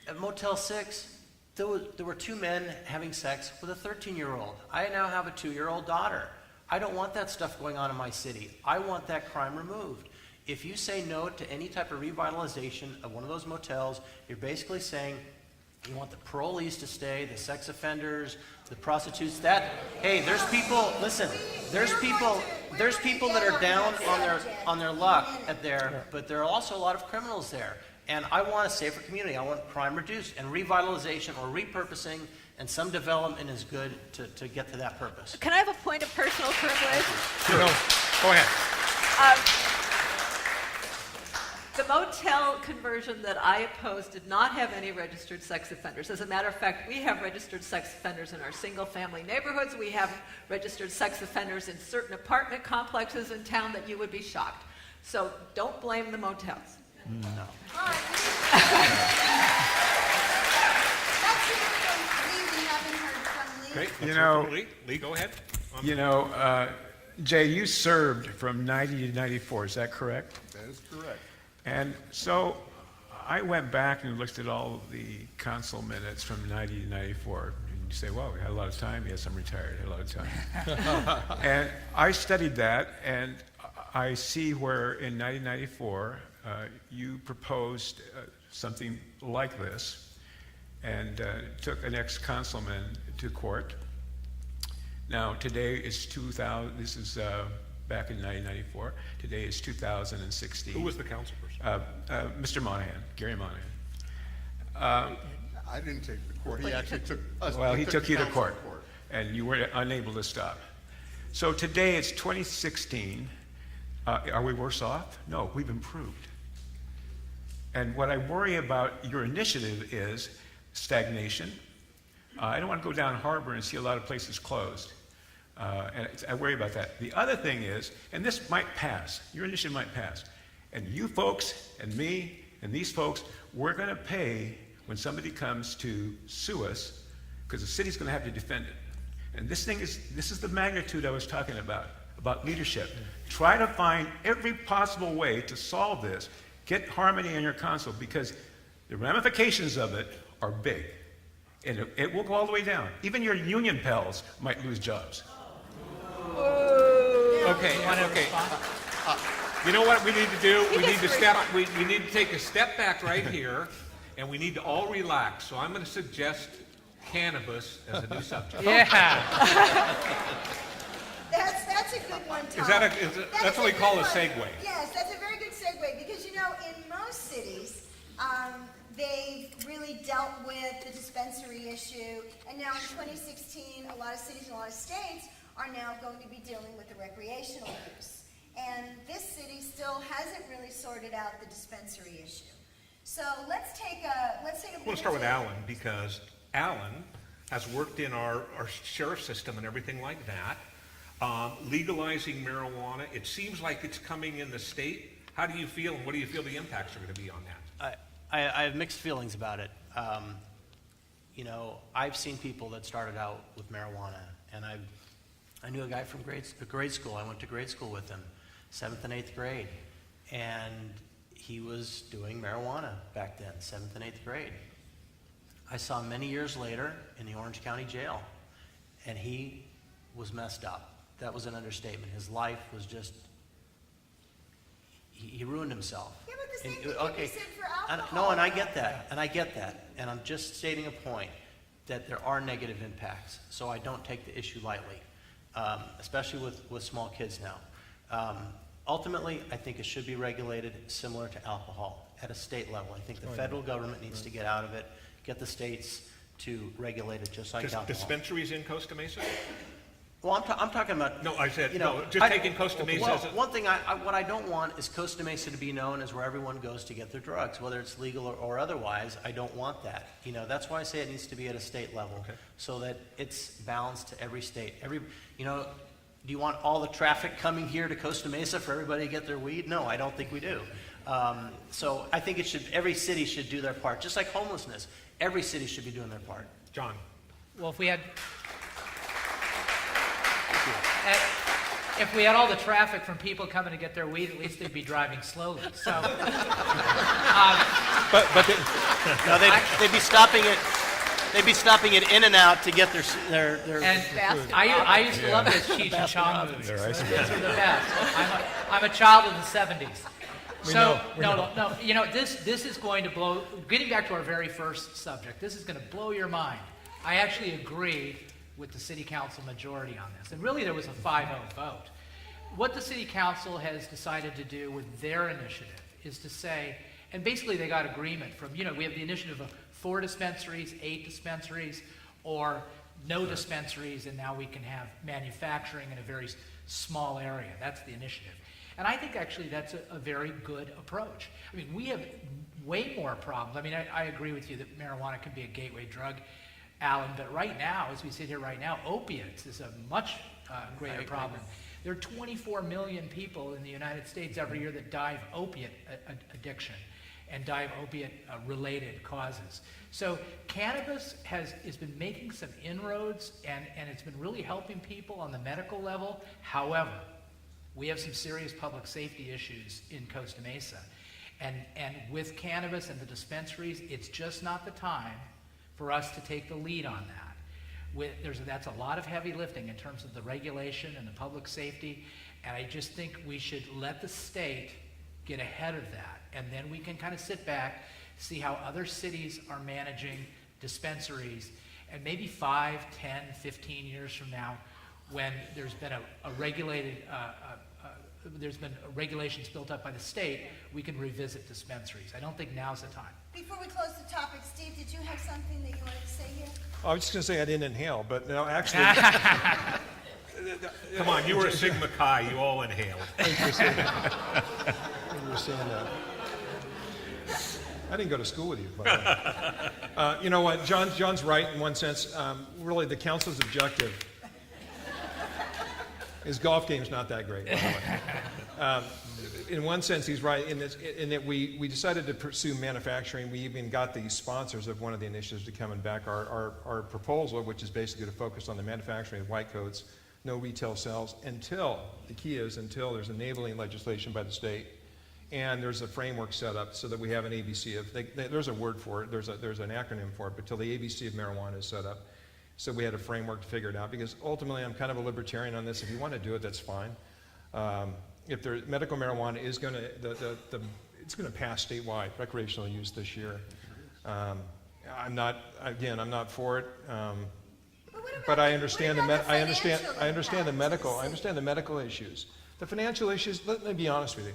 Speaker 8: At Motel 6, there were 2 men having sex with a 13-year-old. I now have a 2-year-old daughter. I don't want that stuff going on in my city. I want that crime removed. If you say no to any type of revitalization of one of those motels, you're basically saying you want the parolees to stay, the sex offenders, the prostitutes. Hey, there's people. Listen, there's people that are down on their luck at there, but there are also a lot of criminals there. And I want a safer community. I want crime reduced, and revitalization or repurposing and some development is good to get to that purpose.
Speaker 5: Can I have a point of personal privilege?
Speaker 3: No, go ahead.
Speaker 5: The motel conversion that I opposed did not have any registered sex offenders. As a matter of fact, we have registered sex offenders in our single-family neighborhoods. We have registered sex offenders in certain apartment complexes in town that you would be shocked. So don't blame the motels.
Speaker 8: No.
Speaker 1: All right. That's it from Lee. We haven't heard from Lee.
Speaker 3: Great.
Speaker 6: You know-
Speaker 3: Lee, go ahead.
Speaker 6: You know, Jay, you served from 90 to 94, is that correct?
Speaker 7: That is correct.
Speaker 6: And so I went back and looked at all the council minutes from 90 to 94. And you say, well, we had a lot of time. Yes, I'm retired. I had a lot of time. And I studied that, and I see where in 1994 you proposed something like this and took an ex-councilman to court. Now, today is 2000. This is back in 1994. Today is 2016.
Speaker 3: Who was the council person?
Speaker 6: Mr. Monahan, Gary Monahan.
Speaker 7: I didn't take the court. He actually took us.
Speaker 6: Well, he took you to
Speaker 7: council
Speaker 6: court. and you were unable to stop. So today it's 2016. Are we worse off? No, we've improved. And what I worry about your initiative is stagnation. I don't want to go down Harbor and see a lot of places closed. And I worry about that. The other thing is, and this might pass, your initiative might pass, and you folks and me and these folks, we're going to pay when somebody comes to sue us, because the city's going to have to defend it. And this is the magnitude I was talking about leadership. Try to find every possible way to solve this. Get harmony in your council, because the ramifications of it are big. And it will go all the way down. Even your union pals might lose jobs.
Speaker 9: Okay. You know what we need to do? We need to take a step back right here, and we need to all relax. So I'm going to suggest cannabis as a new subject.
Speaker 2: Yeah.
Speaker 1: That's a good one, Tom.
Speaker 3: That's what we call a segue.
Speaker 1: Yes, that's a very good segue, because in most cities, they've really dealt with the dispensary issue, and now in 2016, a lot of cities and a lot of states are now going to be dealing with the recreational use. And this city still hasn't really sorted out the dispensary issue. So let's take a
Speaker 3: I want to start with Allan, because Allan has worked in our sheriff system and everything like that. Legalizing marijuana, it seems like it's coming in the state. How do you feel, and what do you feel the impacts are going to be on that?
Speaker 8: I have mixed feelings about it. I've seen people that started out with marijuana, and I knew a guy from grade school. I went to grade school with him, 7th and 8th grade, and he was doing marijuana back then, 7th and 8th grade. I saw him many years later in the Orange County Jail, and he was messed up. That was an understatement. His life was just, he ruined himself.
Speaker 1: Yeah, but the same thing can be said for alcohol.
Speaker 8: No, and I get that, and I'm just stating a point that there are negative impacts, so I don't take the issue lightly, especially with small kids now. Ultimately, I think it should be regulated similar to alcohol at a state level. I think the federal government needs to get out of it, get the states to regulate it just like alcohol.
Speaker 3: Dispensaries in Costa Mesa?
Speaker 8: Well, I'm talking about...
Speaker 3: No, I said, taking Costa Mesa as a...
Speaker 8: One thing, what I don't want is Costa Mesa to be known as where everyone goes to get their drugs, whether it's legal or otherwise. I don't want that. That's why I say it needs to be at a state level, so that it's balanced to every state. Do you want all the traffic coming here to Costa Mesa for everybody to get their weed? No, I don't think we do. So I think every city should do their part. Just like homelessness, every city should be doing their part.
Speaker 3: John.
Speaker 2: Well, if we had all the traffic from people coming to get their weed, at least they'd be driving slowly. So,
Speaker 8: they'd be stopping it. They'd be stopping it in and out to get their
Speaker 2: and
Speaker 5: Basket
Speaker 2: I used to love those Cheech and Chong movies.
Speaker 6: They're ice
Speaker 2: Those were the best. I'm a child of the 70s. This is going to blow, getting back to our very first subject, this is going to blow your mind. I actually agree with the city council majority on this. And really there was a 5-0 vote. What the city council has decided to do with their initiative is to say, and basically they got agreement from, we have the initiative of 4 dispensaries, 8 dispensaries, or no dispensaries, and now we can have manufacturing in a very small area. That's the initiative. And I think actually that's a very good approach. I mean, we have way more problems. I mean, I agree with you that marijuana can be a gateway drug, Alan, but right now, as we sit here right now, opiates is a much greater problem. There are 24 million people in the United States every year that die of opiate addiction and die of opiate-related causes. So cannabis has been making some inroads, and it's been really helping people on the medical level. However, we have some serious public safety issues in Costa Mesa. And with cannabis and the dispensaries, it's just not the time for us to take the lead on that. That's a lot of heavy lifting in terms of the regulation and the public safety, and I just think we should let the state get ahead of that, and then we can kind of sit back, see how other cities are managing dispensaries, and maybe 5, 10, 15 years from now, when there's been a regulated there's been regulations built up by the state, we can revisit dispensaries. I don't think now's the time.
Speaker 1: Before we close the topic, Steve, did you have something that you wanted to say here?
Speaker 4: I was just going to say I didn't inhale, but no, actually.
Speaker 3: Come on, you were a Sigma Chi, you all inhaled.
Speaker 4: Thank you for saying that. Thank you for saying that. I didn't go to school with you, by the way. You know what? John's right in one sense. Really, the council's objective. His golf game's not that great, by the way. In one sense, he's right in that we decided to pursue manufacturing. We even got the sponsors of one of the initiatives to come and back our proposal, which is basically to focus on the manufacturing of white coats, no retail sales, until there's enabling legislation by the state, and there's a framework set up so that we have an ABC of, there's a word for it, there's an acronym for it, but till the ABC of marijuana is set up. So we had a framework to figure it out, because ultimately I'm kind of a libertarian on this. If you want to do it, that's fine. If medical marijuana is going to, it's going to pass statewide recreational use this year. I'm not for it. But I understand the medical issues. The financial issues, let me be honest with you,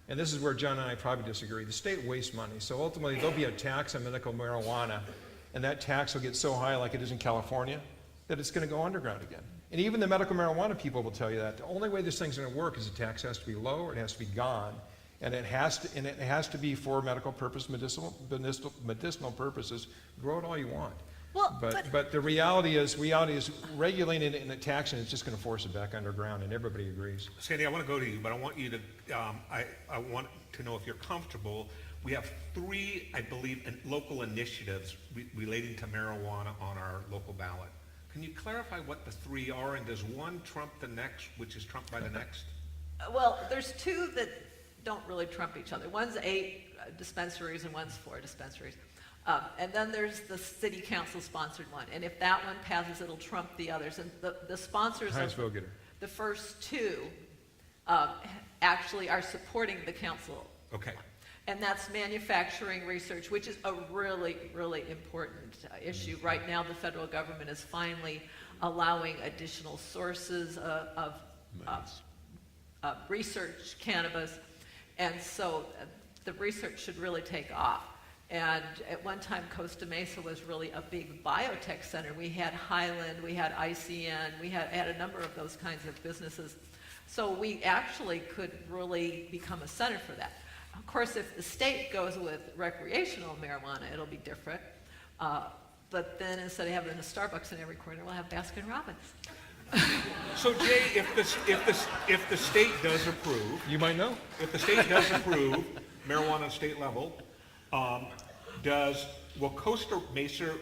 Speaker 4: and this is where John and I probably disagree. The state wastes money, so ultimately there'll be a tax on medical marijuana, and that tax will get so high, like it is in California, that it's going to go underground again. And even the medical marijuana people will tell you that. The only way this thing's going to work is the tax has to be low, or it has to be gone, and it has to be for medical purpose, medicinal purposes. Grow it all you want.
Speaker 5: Well,
Speaker 4: But the reality is regulating it and taxing it's just going to force it back underground, and everybody agrees.
Speaker 3: Sandy, I want to go to you, but I want you to, I want to know if you're comfortable. We have 3, I believe, local initiatives relating to marijuana on our local ballot. Can you clarify what the 3 are, and does one trump the next, which is trumped by the next?
Speaker 5: Well, there's 2 that don't really trump each other. One's 8 dispensaries and one's 4 dispensaries. And then there's the city council sponsored one. And if that one passes, it'll trump the others. And the sponsors
Speaker 4: Highest vote
Speaker 5: of
Speaker 4: getter.
Speaker 5: the first 2 actually are supporting the council.
Speaker 3: Okay.
Speaker 5: And that's manufacturing research, which is a really, really important issue. Right now, the federal government is finally allowing additional sources of research cannabis. And so the research should really take off. And at one time, Costa Mesa was really a big biotech center. We had Highland, we had ICN, we had a number of those kinds of businesses. So we actually could really become a center for that. Of course, if the state goes with recreational marijuana, it'll be different. But then instead of having a Starbucks in every corner, we'll have Baskin Robbins.
Speaker 3: So Jay, if the state does approve,
Speaker 4: You might know.
Speaker 3: if the state does approve marijuana at state level, will Costa Mesa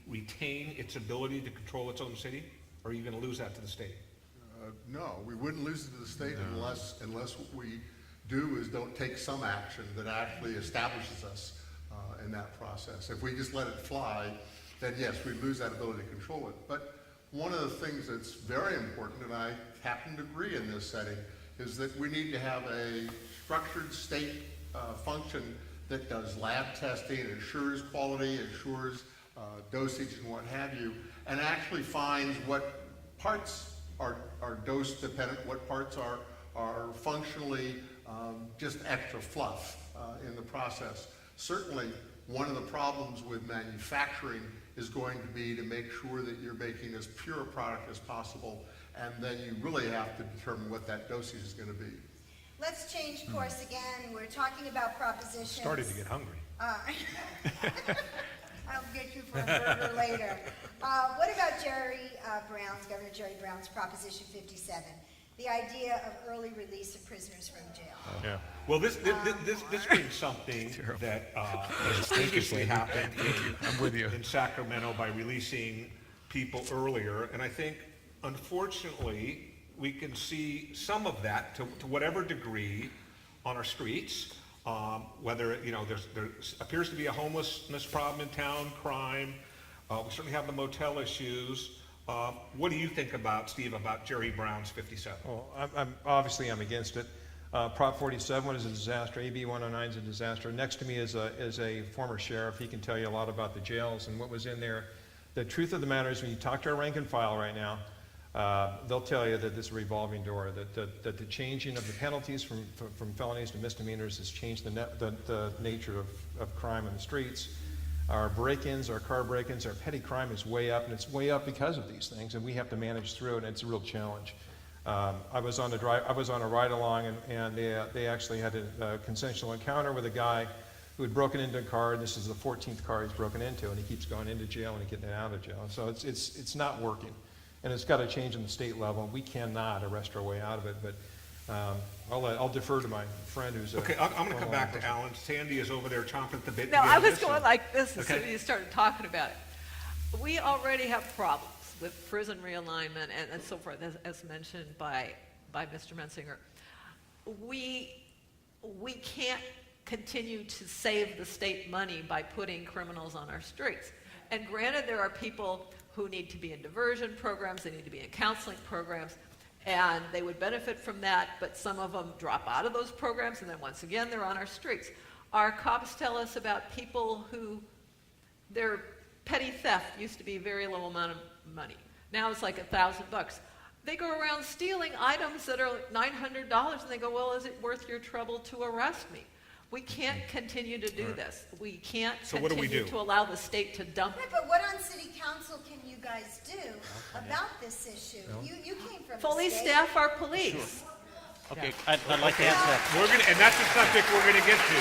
Speaker 3: retain its ability to control its own city, or are you going to lose that to the state?
Speaker 7: No, we wouldn't lose it to the state unless what we do is don't take some action that actually establishes us in that process. If we just let it fly, then yes, we lose that ability to control it. But one of the things that's very important, and I happen to agree in this setting, is that we need to have a structured state function that does lab testing, ensures quality, ensures dosage and what have you, and actually finds what parts are dose dependent, what parts are functionally just extra fluff in the process. Certainly, one of the problems with manufacturing is going to be to make sure that you're making as pure a product as possible, and then you really have to determine what that dosage is going to be.
Speaker 1: Let's change course again. We're talking about propositions.
Speaker 3: Starting to get hungry.
Speaker 1: I'll get you for a burger later. What about Governor Jerry Brown's Proposition 57? The idea of early release of prisoners from jail.
Speaker 4: Yeah.
Speaker 3: Well, this brings something that has previously happened
Speaker 6: I'm with you.
Speaker 3: in Sacramento by releasing people earlier, and I think, unfortunately, we can see some of that to whatever degree on our streets. Whether there appears to be a homelessness problem in town, crime. We certainly have the motel issues. What do you think about, Steve, about Jerry Brown's 57?
Speaker 4: Well, I'm against it. Prop 47 is a disaster. AB 109 is a disaster. Next to me is a former sheriff. He can tell you a lot about the jails and what was in there. The truth of the matter is, when you talk to our rank and file right now, they'll tell you that this revolving door, that the changing of the penalties from felonies to misdemeanors has changed the nature of crime in the streets. Our break-ins, our car break-ins, our petty crime is way up, and it's way up because of these things, and we have to manage through it, and it's a real challenge. I was on a ride-along, and they actually had a consensual encounter with a guy who had broken into a car, and this is the 14th car he's broken into, and he keeps going into jail and getting out of jail. So it's not working, and it's got to change in the state level. We cannot arrest our way out of it, but I'll defer to my friend who's
Speaker 3: Okay, I'm going to come back to Alan. Sandy is over there chomping at the bit.
Speaker 5: No,
Speaker 3: to get
Speaker 5: I was
Speaker 3: this,
Speaker 5: going
Speaker 3: and-
Speaker 5: like this as soon
Speaker 3: Okay.
Speaker 5: as you started talking about it. We already have problems with prison realignment and so forth, as mentioned by Mr. Mensinger. We can't continue to save the state money by putting criminals on our streets. And granted, there are people who need to be in diversion programs, they need to be in counseling programs, and they would benefit from that, but some of them drop out of those programs, and then once again, they're on our streets. Our cops tell us about people who, their petty theft used to be a very low amount of money. Now it's like $1,000. They go around stealing items that are $900, and they go, well, is it worth your trouble to arrest me? We can't continue to do this. We can't
Speaker 3: So what do we
Speaker 5: continue
Speaker 3: do?
Speaker 5: to allow the state to dump.
Speaker 1: Right, but what on city council can you guys do about this issue? You came from the
Speaker 5: Fully
Speaker 1: state.
Speaker 5: staff our police.
Speaker 8: Okay, I'd like to answer that.
Speaker 3: We're going to, and that's the subject we're going to get to,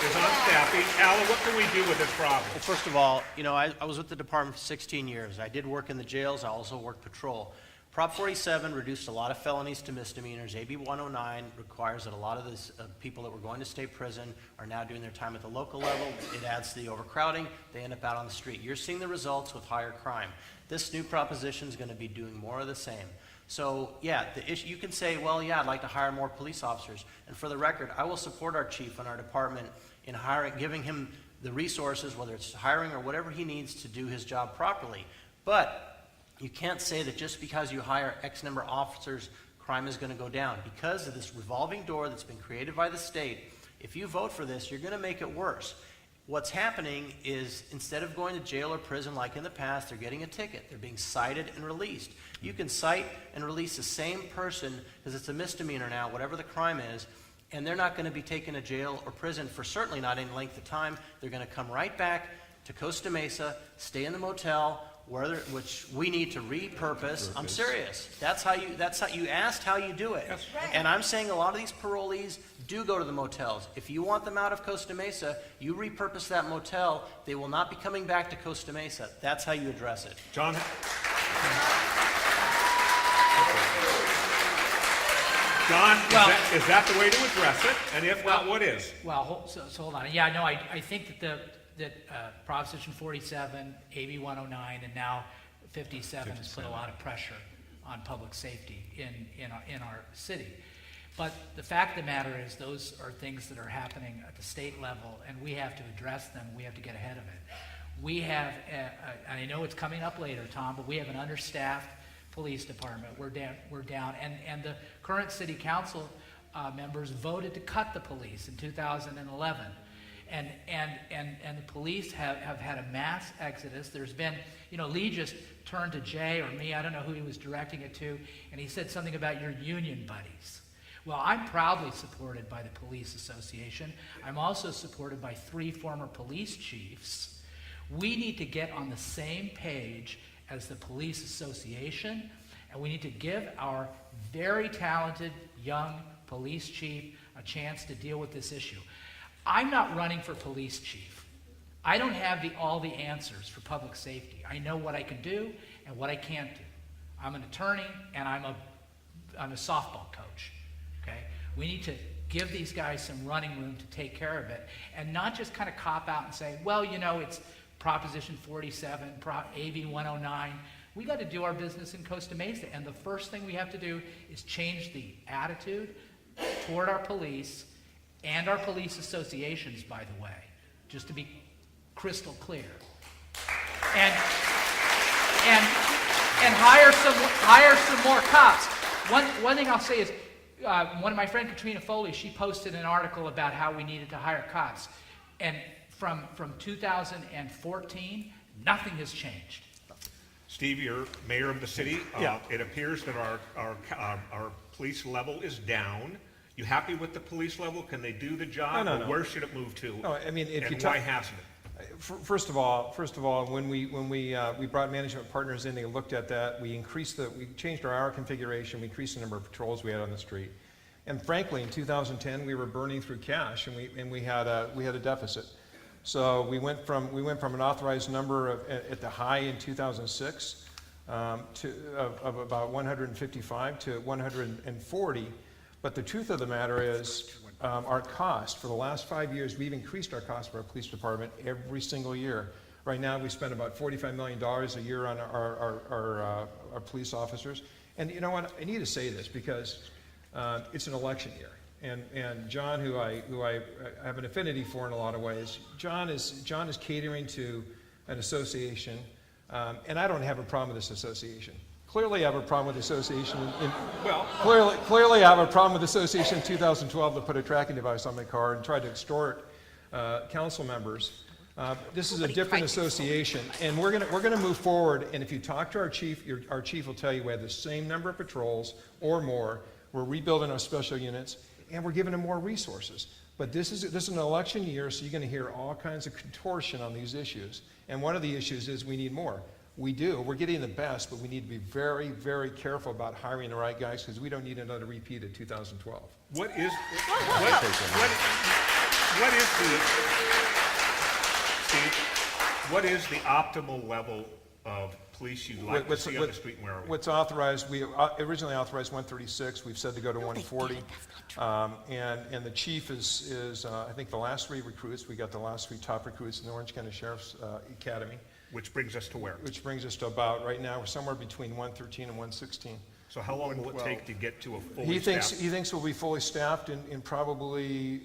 Speaker 3: is on staffing. Alan, what can we do with this problem?
Speaker 8: Well, first of all, you know, I was with the department for 16 years. I did work in the jails. I also worked patrol. Prop 47 reduced a lot of felonies to misdemeanors. AB 109 requires that a lot of these people that were going to state prison are now doing their time at the local level. It adds to the overcrowding. They end up out on the street. You're seeing the results with higher crime. This new proposition is going to be doing more of the same. So, yeah, the issue, you can say, well, yeah, I'd like to hire more police officers. And for the record, I will support our chief and our department in hiring, giving him the resources, whether it's hiring or whatever he needs to do his job properly. But you can't say that just because you hire X number of officers, crime is going to go down. Because of this revolving door that's been created by the state, if you vote for this, you're going to make it worse. What's happening is instead of going to jail or prison like in the past, they're getting a ticket. They're being cited and released. You can cite and release the same person, because it's a misdemeanor now, whatever the crime is, and they're not going to be taken to jail or prison for certainly not any length of time. They're going to come right back to Costa Mesa, stay in the motel, which we need to repurpose. I'm serious. That's how you asked how you do it.
Speaker 3: Yes.
Speaker 1: Right.
Speaker 8: And I'm saying a lot of these parolees do go to the motels. If you want them out of Costa Mesa, you repurpose that motel. They will not be coming back to Costa Mesa. That's how you address it.
Speaker 3: John? John, is that the way to address it? And if not, what is?
Speaker 2: Well, so hold on. Yeah, no, I think that Proposition 47, AB 109, and now 57 has put a lot of pressure on public safety in our city. But the fact of the matter is those are things that are happening at the state level, and we have to address them. We have to get ahead of it. We have, and I know it's coming up later, Tom, but we have an understaffed police department. We're down, and the current city council members voted to cut the police in 2011. And the police have had a mass exodus. There's been, Lee just turned to Jay or me, I don't know who he was directing it to, and he said something about your union buddies. Well, I'm proudly supported by the Police Association. I'm also supported by 3 former police chiefs. We need to get on the same page as the Police Association, and we need to give our very talented young police chief a chance to deal with this issue. I'm not running for police chief. I don't have all the answers for public safety. I know what I can do and what I can't do. I'm an attorney and I'm a softball coach. Okay? We need to give these guys some running room to take care of it and not just kind of cop out and say, well, it's Proposition 47, AB 109. We got to do our business in Costa Mesa, and the first thing we have to do is change the attitude toward our police and our police associations, by the way, just to be crystal clear. And hire some more cops. One thing I'll say is, one of my friend Katrina Foley, she posted an article about how we needed to hire cops, and from 2014, nothing has changed.
Speaker 3: Steve, you're mayor of the city.
Speaker 4: Yeah.
Speaker 3: It appears that our police level is down. You happy with the police level? Can they do the job?
Speaker 4: No.
Speaker 3: Or where should it move to?
Speaker 4: No, I mean, if you
Speaker 3: And
Speaker 4: talk-
Speaker 3: why hasn't it?
Speaker 4: First of all, when we brought management partners in, they looked at that. We changed our hour configuration. We increased the number of patrols we had on the street. And frankly, in 2010, we were burning through cash, and we had a deficit. So we went from an authorized number at the high in 2006 of about 155 to 140. But the truth of the matter is, our cost for the last 5 years, we've increased our cost for our police department every single year. Right now, we spend about $45 million a year on our police officers. And you know what? I need to say this because it's an election year. And John, who I have an affinity for in a lot of ways, John is catering to an association, and I don't have a problem with this association. Clearly, I have a problem with the association. Clearly, I have a problem with the association in 2012 that put a tracking device on my car and tried to extort council members. This is a different association, and we're gonna move forward. And if you talk to our chief will tell you we have the same number of patrols or more. We're rebuilding our special units, and we're giving them more resources. But this is an election year, so you're going to hear all kinds of contortion on these issues. And one of the issues is we need more. We do. We're getting the best, but we need to be very, very careful about hiring the right guys because we don't need another repeat of 2012.
Speaker 3: What is the optimal level of police you'd like to see on the street, and where are we?
Speaker 4: What's authorized, we originally authorized 136. We've said to go to 140. And the chief is I think the last 3 recruits, we got the last 3 top recruits in the Orange County Sheriff's Academy.
Speaker 3: Which brings us to where?
Speaker 4: Which brings us to about, right now, we're somewhere between 113 and 116.
Speaker 3: So how long will it take to get to a fully
Speaker 4: He
Speaker 3: staffed?
Speaker 4: thinks we'll be fully staffed in probably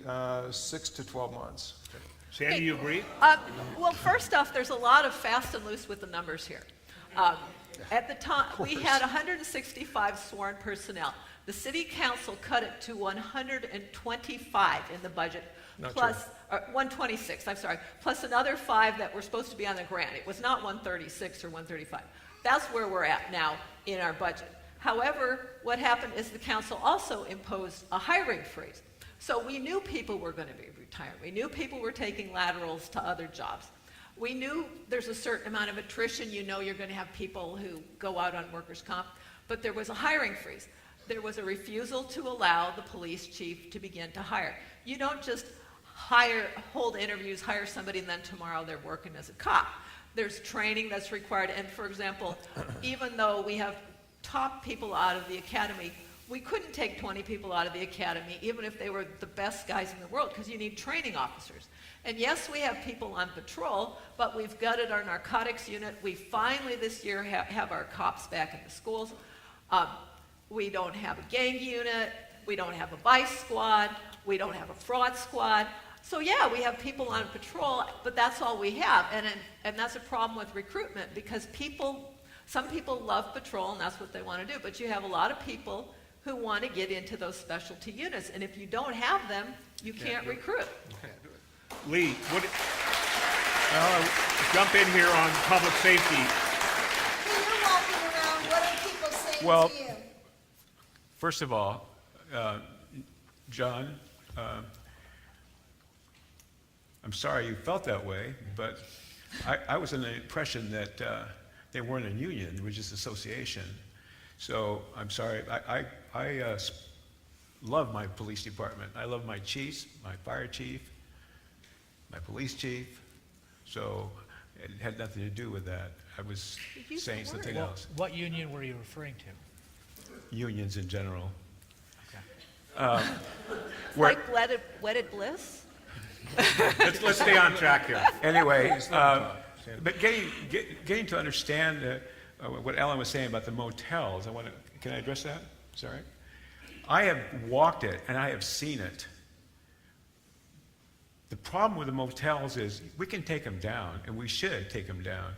Speaker 4: 6 to 12 months.
Speaker 3: Sandy, you agree?
Speaker 5: Well, first off, there's a lot of fast and loose with the numbers here. At the time, we had 165 sworn personnel. The city council cut it to 125 in the budget,
Speaker 4: Not
Speaker 5: plus 126, I'm sorry, plus another 5 that were supposed to be on the grant. It was not 136 or 135. That's where we're at now in our budget. However, what happened is the council also imposed a hiring freeze. So we knew people were going to be retiring. We knew people were taking laterals to other jobs. We knew there's a certain amount of attrition. You know you're going to have people who go out on workers' comp. But there was a hiring freeze. There was a refusal to allow the police chief to begin to hire. You don't just hold interviews, hire somebody, and then tomorrow they're working as a cop. There's training that's required. And for example, even though we have top people out of the academy, we couldn't take 20 people out of the academy, even if they were the best guys in the world, because you need training officers. And yes, we have people on patrol, but we've gutted our narcotics unit. We finally this year have our cops back in the schools. We don't have a gang unit. We don't have a vice squad. We don't have a fraud squad. So yeah, we have people on patrol, but that's all we have. And that's a problem with recruitment because some people love patrol and that's what they want to do, but you have a lot of people who want to get into those specialty units. And if you don't have them, you can't recruit.
Speaker 3: Lee, jump in here on public safety.
Speaker 1: When you're walking around, what are people saying
Speaker 6: Well,
Speaker 1: to you?
Speaker 6: First of all, John, I'm sorry you felt that way, but I was under the impression that they weren't a union, they were just association. So I'm sorry, I love my police department. I love my chiefs, my fire chief, my police chief. So it had nothing to do with that. I was
Speaker 5: Use
Speaker 6: saying
Speaker 5: the
Speaker 6: something
Speaker 5: word.
Speaker 6: else.
Speaker 2: What union were you referring to?
Speaker 6: Unions in general.
Speaker 5: Like wedded bliss?
Speaker 3: Let's stay on track here.
Speaker 6: Anyway, but getting to understand what Alan was saying about the motels, can I address that? Sorry. I have walked it and I have seen it. The problem with the motels is we can take them down, and we should take them down.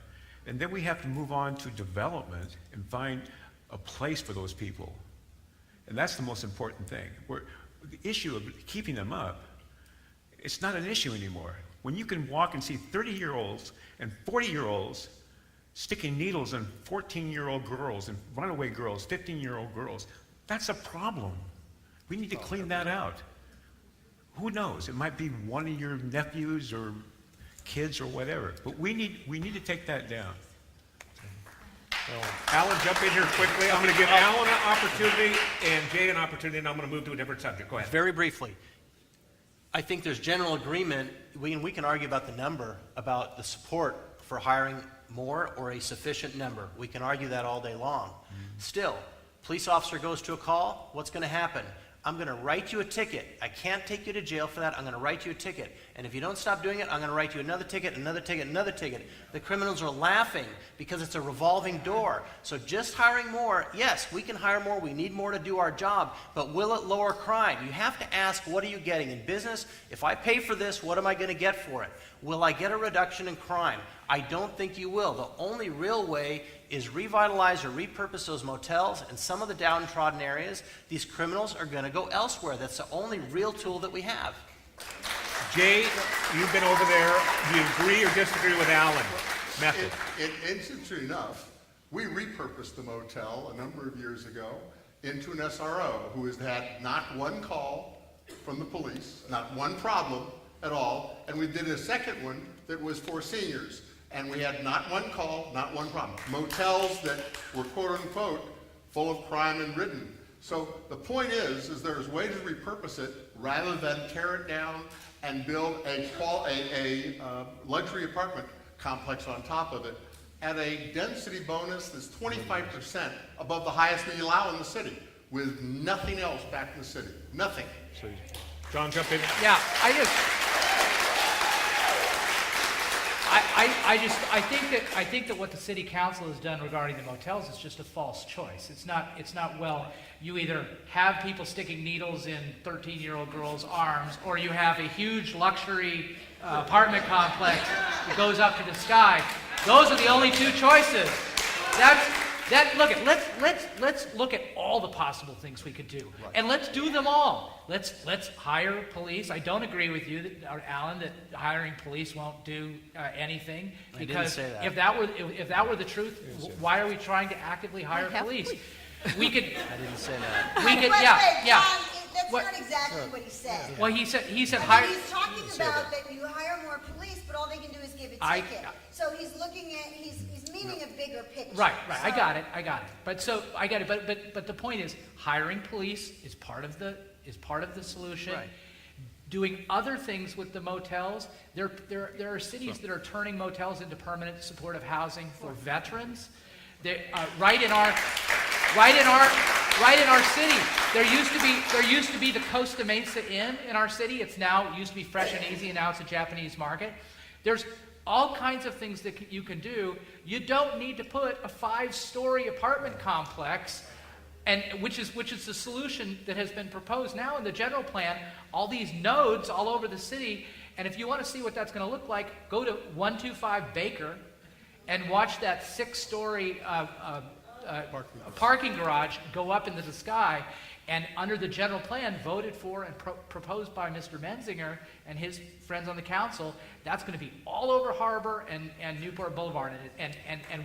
Speaker 6: And then we have to move on to development and find a place for those people. And that's the most important thing. The issue of keeping them up, it's not an issue anymore. When you can walk and see 30-year-olds and 40-year-olds sticking needles in 14-year-old girls and runaway girls, 15-year-old girls. That's a problem. We need to clean that out. Who knows? It might be one of your nephews or kids or whatever, but we need to take that down.
Speaker 3: Alan, jump in here quickly. I'm going to give Alan an opportunity and Jay an opportunity, and I'm going to move to a different subject. Go ahead.
Speaker 8: Very briefly, I think there's general agreement, we can argue about the number, about the support for hiring more or a sufficient number. We can argue that all day long. Still, police officer goes to a call, what's going to happen? I'm going to write you a ticket. I can't take you to jail for that. I'm going to write you a ticket. And if you don't stop doing it, I'm going to write you another ticket, another ticket, another ticket. The criminals are laughing because it's a revolving door. So just hiring more, yes, we can hire more. We need more to do our job. But will it lower crime? You have to ask, what are you getting in business? If I pay for this, what am I going to get for it? Will I get a reduction in crime? I don't think you will. The only real way is revitalize or repurpose those motels and some of the downtrodden areas. These criminals are going to go elsewhere. That's the only real tool that we have.
Speaker 3: Jay, you've been over there. Do you agree or disagree with Alan? Method.
Speaker 7: Interesting enough, we repurposed the motel a number of years ago into an SRO who has had not one call from the police, not one problem at all, and we did a second one that was for seniors. And we had not one call, not one problem. Motels that were quote unquote full of crime and ridden. So the point is there's ways to repurpose it rather than tear it down and build a luxury apartment complex on top of it at a density bonus that's 25% above the highest we allow in the city, with nothing else back in the city. Nothing.
Speaker 3: So, John, jump in.
Speaker 2: Yeah, I think that what the city council has done regarding the motels is just a false choice. It's not well, you either have people sticking needles in 13-year-old girls' arms, or you have a huge luxury apartment complex that goes up to the sky. Those are the only two choices. Let's look at all the possible things we could do, and let's do them all. Let's hire police. I don't agree with you, Alan, that hiring police won't do anything. Because
Speaker 8: I didn't say that.
Speaker 2: if that were the truth, why are we trying to actively hire police? We could.
Speaker 8: I didn't say that.
Speaker 2: We could.
Speaker 1: Wait,
Speaker 2: Yeah.
Speaker 1: John, that's
Speaker 2: What-
Speaker 1: not exactly what he said.
Speaker 2: Well, he said
Speaker 1: I mean,
Speaker 2: hire.
Speaker 1: he's talking about that you hire more police, but all they can do is give a ticket. So he's looking at, he's meaning a bigger picture.
Speaker 2: Right.
Speaker 1: So-
Speaker 2: I got it. I get it. But the point is, hiring police is part of the solution.
Speaker 8: Right.
Speaker 2: Doing other things with the motels. There are cities that are turning motels into permanent supportive housing for veterans. Right in our city, there used to be the Costa Mesa Inn in our city. It used to be Fresh and Easy, and now it's a Japanese market. There's all kinds of things that you can do. You don't need to put a 5-story apartment complex, and which is the solution that has been proposed now in the general plan. All these nodes all over the city, and if you want to see what that's going to look like, go to 125 Baker and watch that 6-story parking garage go up into the sky. And under the general plan voted for and proposed by Mr. Mensinger and his friends on the council, that's going to be all over Harbor and Newport Boulevard. And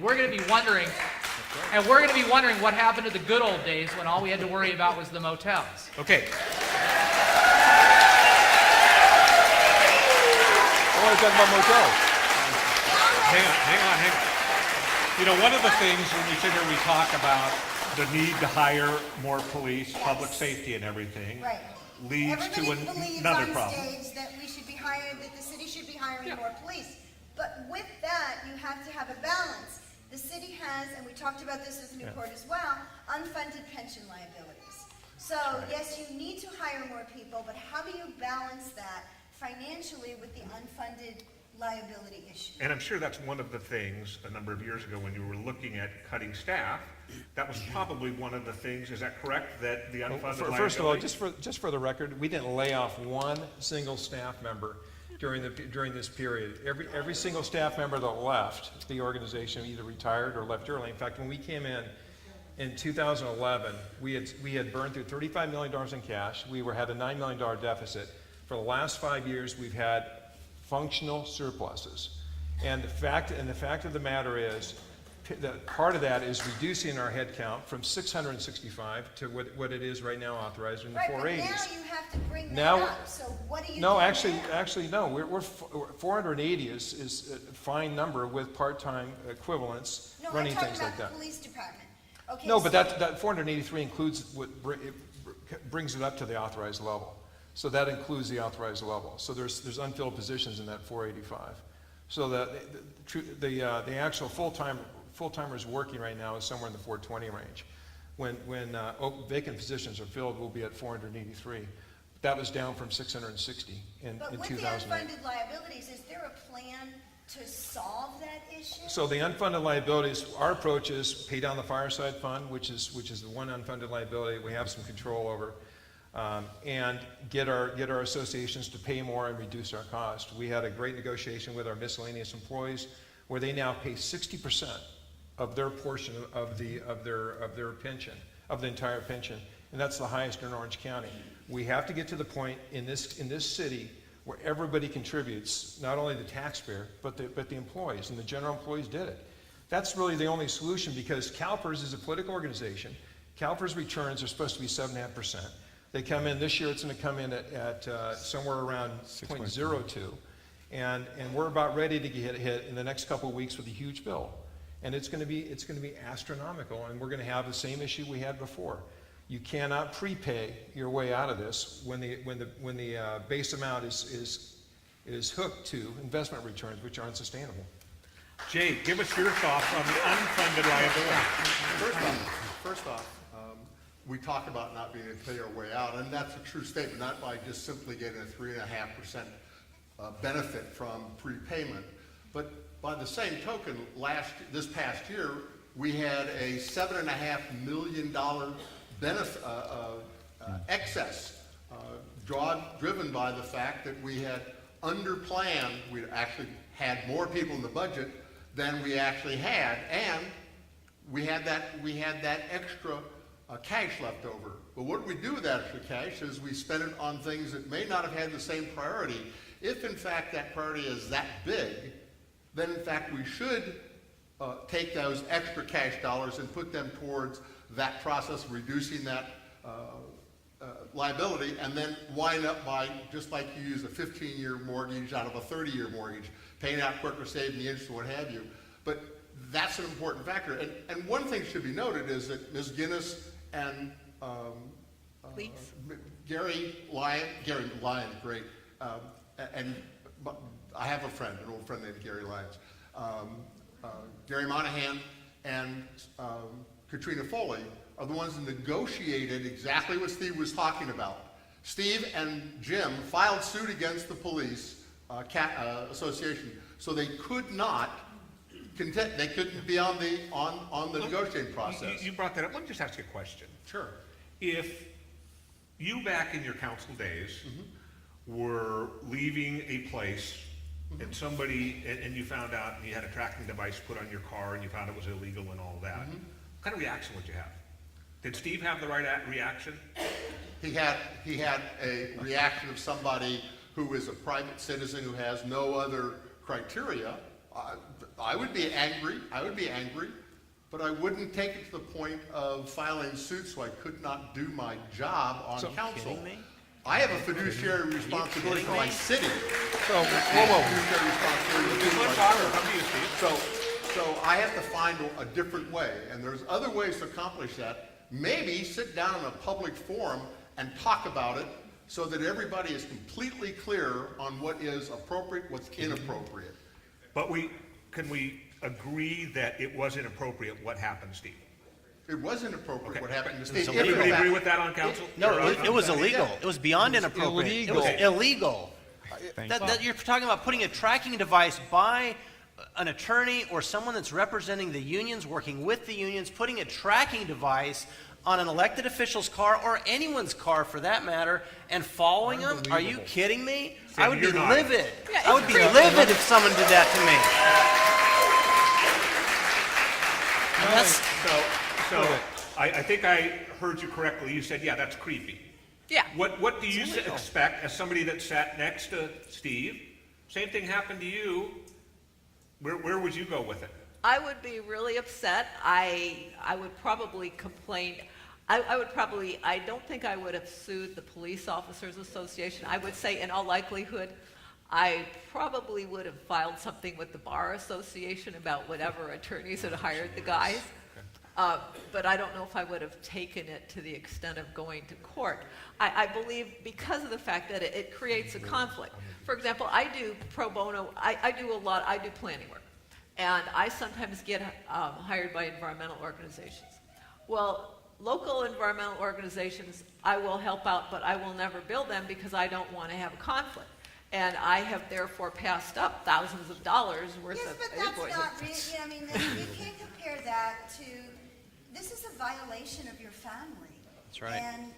Speaker 2: we're going to be wondering, what happened to the good old days when all we had to worry about was the motels.
Speaker 3: Okay.
Speaker 4: I want to talk about motels.
Speaker 3: Hang on. You know, one of the things when we sit here, we talk about the need to hire more police, public safety and everything,
Speaker 1: Right.
Speaker 3: leads to
Speaker 1: Everybody believes
Speaker 3: another
Speaker 1: on
Speaker 3: problem.
Speaker 1: stage that the city should be hiring more police. But with that, you have to have a balance. The city has, and we talked about this with Newport as well, unfunded pension liabilities. So yes, you need to hire more people, but how do you balance that financially with the unfunded liability issue?
Speaker 3: And I'm sure that's one of the things a number of years ago when you were looking at cutting staff, that was probably one of the things, is that correct, that the unfunded liability?
Speaker 4: First of all, just for the record, we didn't lay off one single staff member during this period. Every single staff member that left the organization either retired or left early. In fact, when we came in 2011, we had burned through $35 million in cash. We had a $9 million deficit. For the last 5 years, we've had functional surpluses. And the fact of the matter is, part of that is reducing our head count from 665 to what it is right now authorized in the
Speaker 1: Right, but
Speaker 4: 480s.
Speaker 1: now you have to bring that
Speaker 4: Now-
Speaker 1: up, so what are you
Speaker 4: No,
Speaker 1: doing
Speaker 4: actually,
Speaker 1: now?
Speaker 4: no. We're 480 is a fine number with part-time equivalents
Speaker 1: No, I'm
Speaker 4: running
Speaker 1: talking
Speaker 4: things
Speaker 1: about
Speaker 4: like
Speaker 1: the
Speaker 4: that.
Speaker 1: police department. Okay,
Speaker 4: No,
Speaker 1: so-
Speaker 4: but that 483 includes it brings it up to the authorized level. So that includes the authorized level. So there's unfilled positions in that 485. So the actual full-timers working right now is somewhere in the 420 range. When vacant positions are filled, we'll be at 483. That was down from 660 in
Speaker 1: But with the
Speaker 4: 2008.
Speaker 1: unfunded liabilities, is there a plan to solve that issue?
Speaker 4: So the unfunded liabilities, our approach is pay down the fireside fund, which is the one unfunded liability we have some control over, and get our associations to pay more and reduce our cost. We had a great negotiation with our miscellaneous employees, where they now pay 60% of their portion of their pension, of the entire pension, and that's the highest in Orange County. We have to get to the point in this city where everybody contributes, not only the taxpayer, but the employees, and the general employees did it. That's really the only solution, because CalPERS is a political organization. CalPERS returns are supposed to be 7.5%. They come in, this year it's going to come in at somewhere around 0.02, and we're about ready to get hit in the next couple of weeks with a huge bill. And it's going to be astronomical, and we're going to have the same issue we had before. You cannot prepay your way out of this when the base amount is hooked to investment returns, which aren't sustainable.
Speaker 3: Jay, give us your thoughts on the unfunded liability.
Speaker 7: First off, we talk about not being able to pay our way out, and that's a true statement, not by just simply getting a 3.5% benefit from prepayment. But by the same token, this past year, we had a $7.5 million benefit, excess, driven by the fact that we had underplanned. We actually had more people in the budget than we actually had, and we had that extra cash left over. But what we do with that extra cash is we spend it on things that may not have had the same priority. If in fact that priority is that big, then in fact we should take those extra cash dollars and put them towards that process of reducing that liability, and then wind up by, just like you use a 15-year mortgage out of a 30-year mortgage, paying out quicker, saving the interest, what have you. But that's an important factor. And one thing should be noted is that Ms. Genis and Gary Lyon, great, and I have a friend, an old friend named Gary Lyons, Gary Monahan and Katrina Foley are the ones that negotiated exactly what Steve was talking about. Steve and Jim filed suit against the police association, so they could not they couldn't be on the negotiating process.
Speaker 3: You brought that up. Let me just ask you a question.
Speaker 7: Sure.
Speaker 3: If you, back in your council days, were leaving a place and somebody, and you found out and you had a tracking device put on your car and you found it was illegal and all that, what kind of reaction would you have? Did Steve have the right reaction?
Speaker 7: He had a reaction of somebody who is a private citizen who has no other criteria. I would be angry, but I wouldn't take it to the point of filing suit so I could not do my job on council.
Speaker 8: Kidding me?
Speaker 7: I have a fiduciary responsibility for my city.
Speaker 4: So,
Speaker 7: So I have to find a different way, and there's other ways to accomplish that. Maybe sit down in a public forum and talk about it so that everybody is completely clear on what is appropriate, what's inappropriate.
Speaker 3: But can we agree that it was inappropriate what happened, Steve?
Speaker 7: It was inappropriate
Speaker 3: Okay.
Speaker 7: what happened to
Speaker 8: It was
Speaker 7: Steve.
Speaker 8: illegal.
Speaker 3: Everybody agree with that on council?
Speaker 8: No,
Speaker 3: Or
Speaker 8: it was
Speaker 3: on-
Speaker 8: illegal. It was beyond inappropriate. It was illegal. That you're talking about putting a tracking device by an attorney or someone that's representing the unions, working with the unions, putting a tracking device on an elected official's car or anyone's car for that matter, and following them? Are you kidding me?
Speaker 3: Sandy,
Speaker 8: I would be
Speaker 3: you're not.
Speaker 8: livid.
Speaker 5: Yeah,
Speaker 8: I would be livid if someone did that to me. And that's,
Speaker 3: So I think I heard you correctly. You said, yeah, that's creepy.
Speaker 5: Yeah.
Speaker 3: What do you
Speaker 8: illegal.
Speaker 3: expect as somebody that sat next to Steve? Same thing happened to you. Where would you go with it?
Speaker 5: I would be really upset. I would probably complain. I don't think I would have sued the Police Officers Association. I would say in all likelihood, I probably would have filed something with the Bar Association about whatever attorneys had hired the guys. But I don't know if I would have taken it to the extent of going to court. I believe because of the fact that it creates a conflict. For example, I do pro bono, I do planning work. And I sometimes get hired by environmental organizations. Well, local environmental organizations, I will help out, but I will never bill them because I don't want to have a conflict. And I have therefore passed up thousands of dollars worth
Speaker 1: Yes,
Speaker 5: of
Speaker 1: but that's
Speaker 5: invoices.
Speaker 1: not really, I mean, you can't compare that to, this is a violation of your family.
Speaker 8: That's right.
Speaker 1: And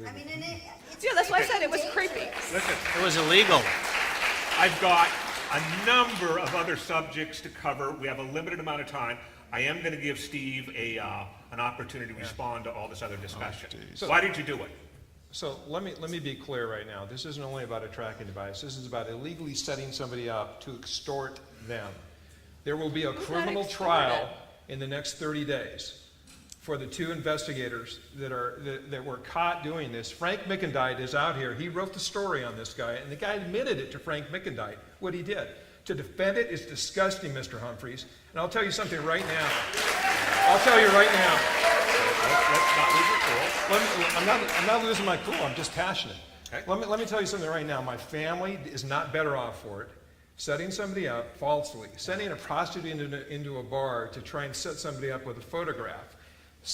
Speaker 1: I mean, and it's.
Speaker 5: Yeah, that's why I said it was
Speaker 1: creepy
Speaker 5: creepy.
Speaker 1: and dangerous.
Speaker 3: Listen,
Speaker 8: It was illegal.
Speaker 3: I've got a number of other subjects to cover. We have a limited amount of time. I am going to give Steve an opportunity to respond to all this other discussion.
Speaker 4: geez.
Speaker 3: Why did you do it?
Speaker 4: So let me be clear right now. This isn't only about a tracking device. This is about illegally setting somebody up to extort them. There will be a criminal trial in the next 30 days for the two investigators that were caught doing this. Frank Mickendite is out here. He wrote the story on this guy, and the guy admitted it to Frank Mickendite, what he did. To defend it is disgusting, Mr. Humphreys. And I'll tell you something right now. I'll tell you right now.
Speaker 3: Let's not lose your cool.
Speaker 4: I'm not losing my cool. I'm just passionate.
Speaker 3: Okay.
Speaker 4: Let me tell you something right now. My family is not better off for it. Setting somebody up falsely, sending a prostitute into a bar to try and set somebody up with a photograph,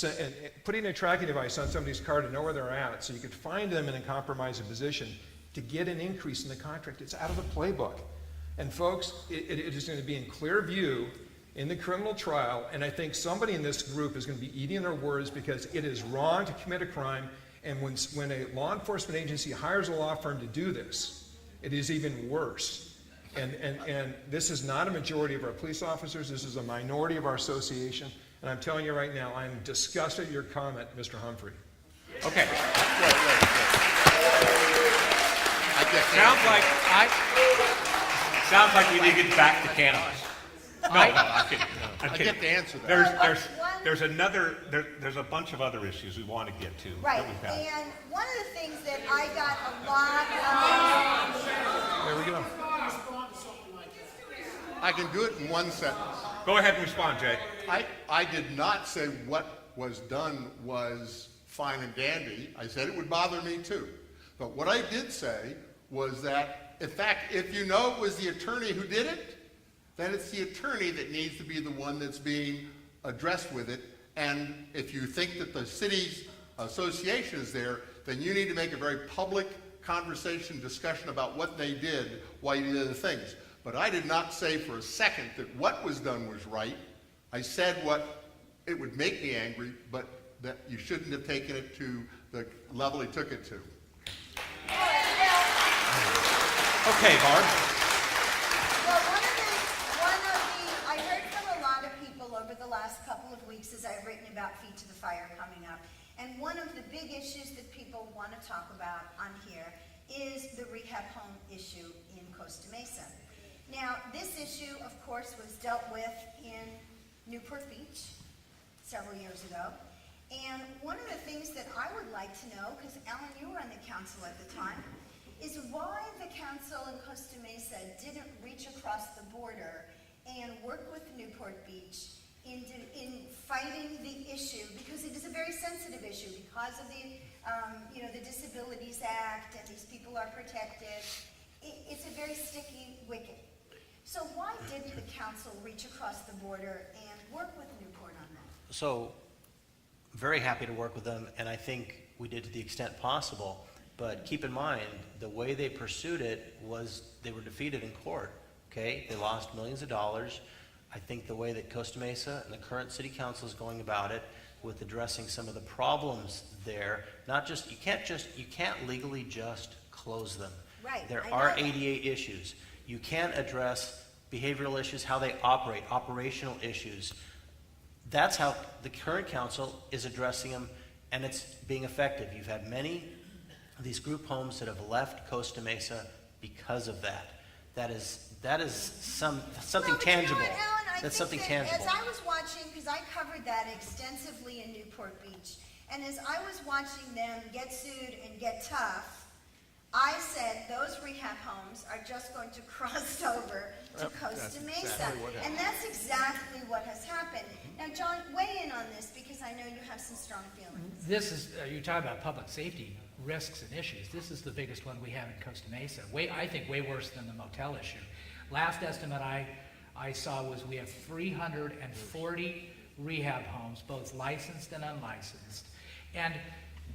Speaker 4: and putting a tracking device on somebody's car to know where they're at so you could find them in a compromising position to get an increase in the contract. It's out of the playbook. And folks, it is going to be in clear view in the criminal trial, and I think somebody in this group is going to be eating their words because it is wrong to commit a crime, and when a law enforcement agency hires a law firm to do this, it is even worse. And this is not a majority of our police officers, this is a minority of our association, and I'm telling you right now, I'm disgusted at your comment, Mr. Humphrey.
Speaker 3: Okay. Sounds like we need to get back to cannabis. No, I'm kidding. I'm
Speaker 7: I
Speaker 3: kidding.
Speaker 7: get the answer there.
Speaker 3: There's a bunch of other issues we want to get to
Speaker 1: Right,
Speaker 3: that we've had.
Speaker 1: and one of the things that I got a lot of,
Speaker 4: There we go.
Speaker 7: I can do it in one sentence.
Speaker 3: Go ahead and respond, Jay.
Speaker 7: I did not say what was done was fine and dandy. I said it would bother me too. But what I did say was that, in fact, if you know it was the attorney who did it, then it's the attorney that needs to be the one that's being addressed with it. And if you think that the city's association is there, then you need to make a very public conversation, discussion about what they did, why you did the things. But I did not say for a second that what was done was right. I said what it would make me angry, but that you shouldn't have taken it to the level he took it to.
Speaker 8: Okay, Barb.
Speaker 1: well, I heard from a lot of people over the last couple of weeks as I've written about Feet to the Fire coming up. And one of the big issues that people want to talk about on here is the rehab home issue in Costa Mesa. Now, this issue, of course, was dealt with in Newport Beach several years ago. And one of the things that I would like to know, because Alan, you were on the council at the time, is why the council in Costa Mesa didn't reach across the border and work with Newport Beach in fighting the issue, because it is a very sensitive issue because of the, the Disabilities Act, and these people are protected. It's a very sticky wicket. So why didn't the council reach across the border and work with Newport on that?
Speaker 8: So, very happy to work with them, and I think we did to the extent possible. But keep in mind, the way they pursued it was they were defeated in court, okay? They lost millions of dollars. I think the way that Costa Mesa and the current city council is going about it with addressing some of the problems there, you can't legally just close them.
Speaker 1: Right,
Speaker 8: There
Speaker 1: I
Speaker 8: are
Speaker 1: know that.
Speaker 8: ADA issues. You can address behavioral issues, how they operate, operational issues. That's how the current council is addressing them, and it's being effective. You've had many of these group homes that have left Costa Mesa because of that. That is something
Speaker 1: Well, but
Speaker 8: tangible.
Speaker 1: You know what, Alan, I
Speaker 8: That's
Speaker 1: think
Speaker 8: something
Speaker 1: that
Speaker 8: tangible.
Speaker 1: as I was watching, because I covered that extensively in Newport Beach, and as I was watching them get sued and get tough, I said those rehab homes are just going to cross over to Costa Mesa. And that's exactly what has happened. Now, John, weigh in on this because I know you have some strong feelings.
Speaker 2: This is, you're talking about public safety risks and issues. This is the biggest one we have in Costa Mesa. I think way worse than the motel issue. Last estimate I saw was we have 340 rehab homes, both licensed and unlicensed. And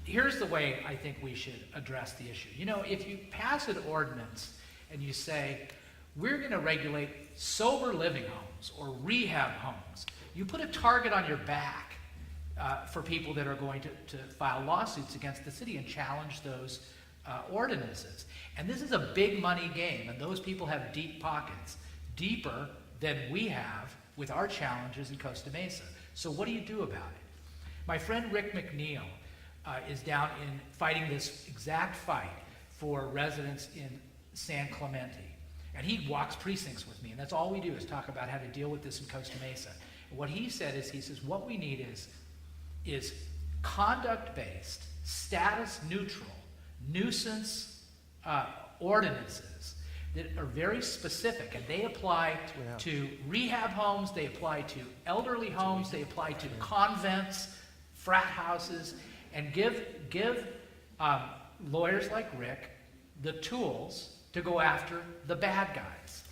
Speaker 2: here's the way I think we should address the issue. You know, if you pass an ordinance and you say, we're going to regulate sober living homes or rehab homes, you put a target on your back for people that are going to file lawsuits against the city and challenge those ordinances. And this is a big money game, and those people have deep pockets, deeper than we have with our challenges in Costa Mesa. So what do you do about it? My friend Rick McNeil is down in fighting this exact fight for residents in San Clemente. And he walks precincts with me, and that's all we do is talk about how to deal with this in Costa Mesa. And what he said is, he says, what we need is conduct-based, status-neutral, nuisance ordinances that are very specific, and they apply to rehab homes, they apply to elderly homes, they apply to convents, frat houses, and give lawyers like Rick the tools to go after the bad guys.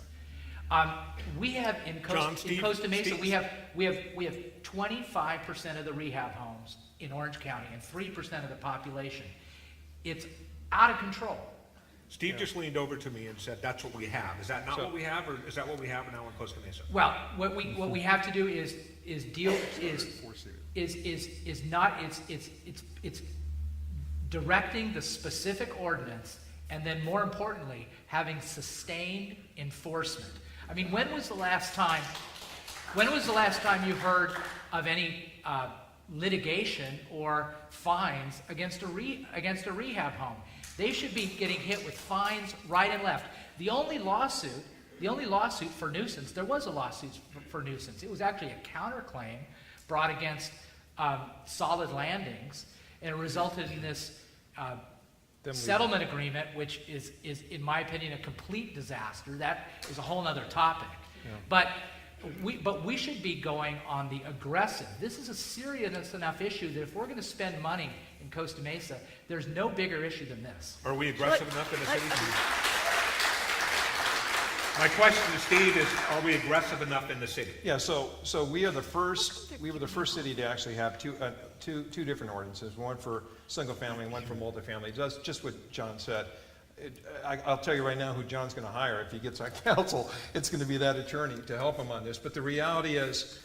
Speaker 2: We have in Costa Mesa, we have 25% of the rehab homes in Orange County and 3% of the population. It's out of control.
Speaker 3: Steve just leaned over to me and said, that's what we have. Is that not what we have, or is that what we have now in Costa Mesa?
Speaker 2: Well, what we have to do is directing the specific ordinance, and then more importantly, having sustained enforcement. I mean, when was the last time you heard of any litigation or fines against a rehab home? They should be getting hit with fines right and left. The only lawsuit for nuisance, there was a lawsuit for nuisance. It was actually a counterclaim brought against Solid Landings, and it resulted in this settlement agreement, which is, in my opinion, a complete disaster. That is a whole other topic. Yeah. But we should be going on the aggressive. This is a serious enough issue that if we're going to spend money in Costa Mesa, there's no bigger issue than this.
Speaker 3: Are we aggressive enough in the city? My question to Steve is, are we aggressive enough in the city?
Speaker 4: Yeah, so we are the first, we were the first city to actually have two different ordinances, one for single family and one for multifamily. That's just what John said. I'll tell you right now who John's going to hire if he gets on council. It's going to be that attorney to help him on this. But the reality is,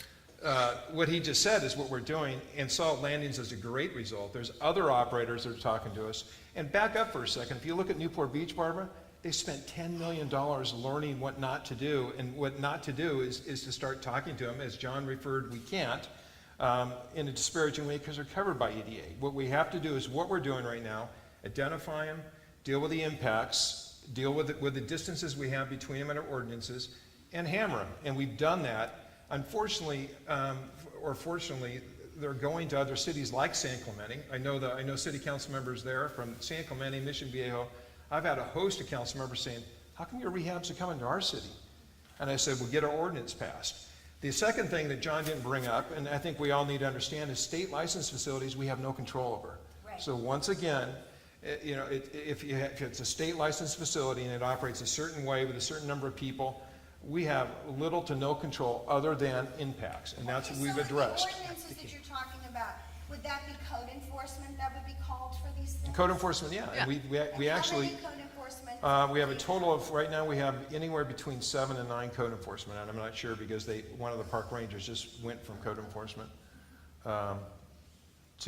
Speaker 4: what he just said is what we're doing, and Solid Landings is a great result. There's other operators that are talking to us. And back up for a second. If you look at Newport Beach, Barbara, they spent $10 million learning what not to do. And what not to do is to start talking to them. As John referred, we can't in a disparaging way because they're covered by EDA. What we have to do is what we're doing right now, identify them, deal with the impacts, deal with the distances we have between them and our ordinances, and hammer them. And we've done that. Unfortunately, or fortunately, they're going to other cities like San Clemente. I know city council members there from San Clemente, Mission Viejo. I've had a host of council members saying, how come your rehabs are coming to our city? And I said, we'll get our ordinance passed. The second thing that John didn't bring up, and I think we all need to understand, is state licensed facilities we have no control over.
Speaker 1: Right.
Speaker 4: So once again, if it's a state licensed facility and it operates a certain way with a certain number of people, we have little to no control other than impacts, and that's what we've addressed.
Speaker 1: The ordinances that you're talking about, would that be code enforcement that would be called for these things?
Speaker 4: Code enforcement, yeah. And we actually,
Speaker 1: how many code enforcement?
Speaker 4: we have a total of, right now we have anywhere between 7 and 9 code enforcement, and I'm not sure because one of the park rangers just went from code enforcement to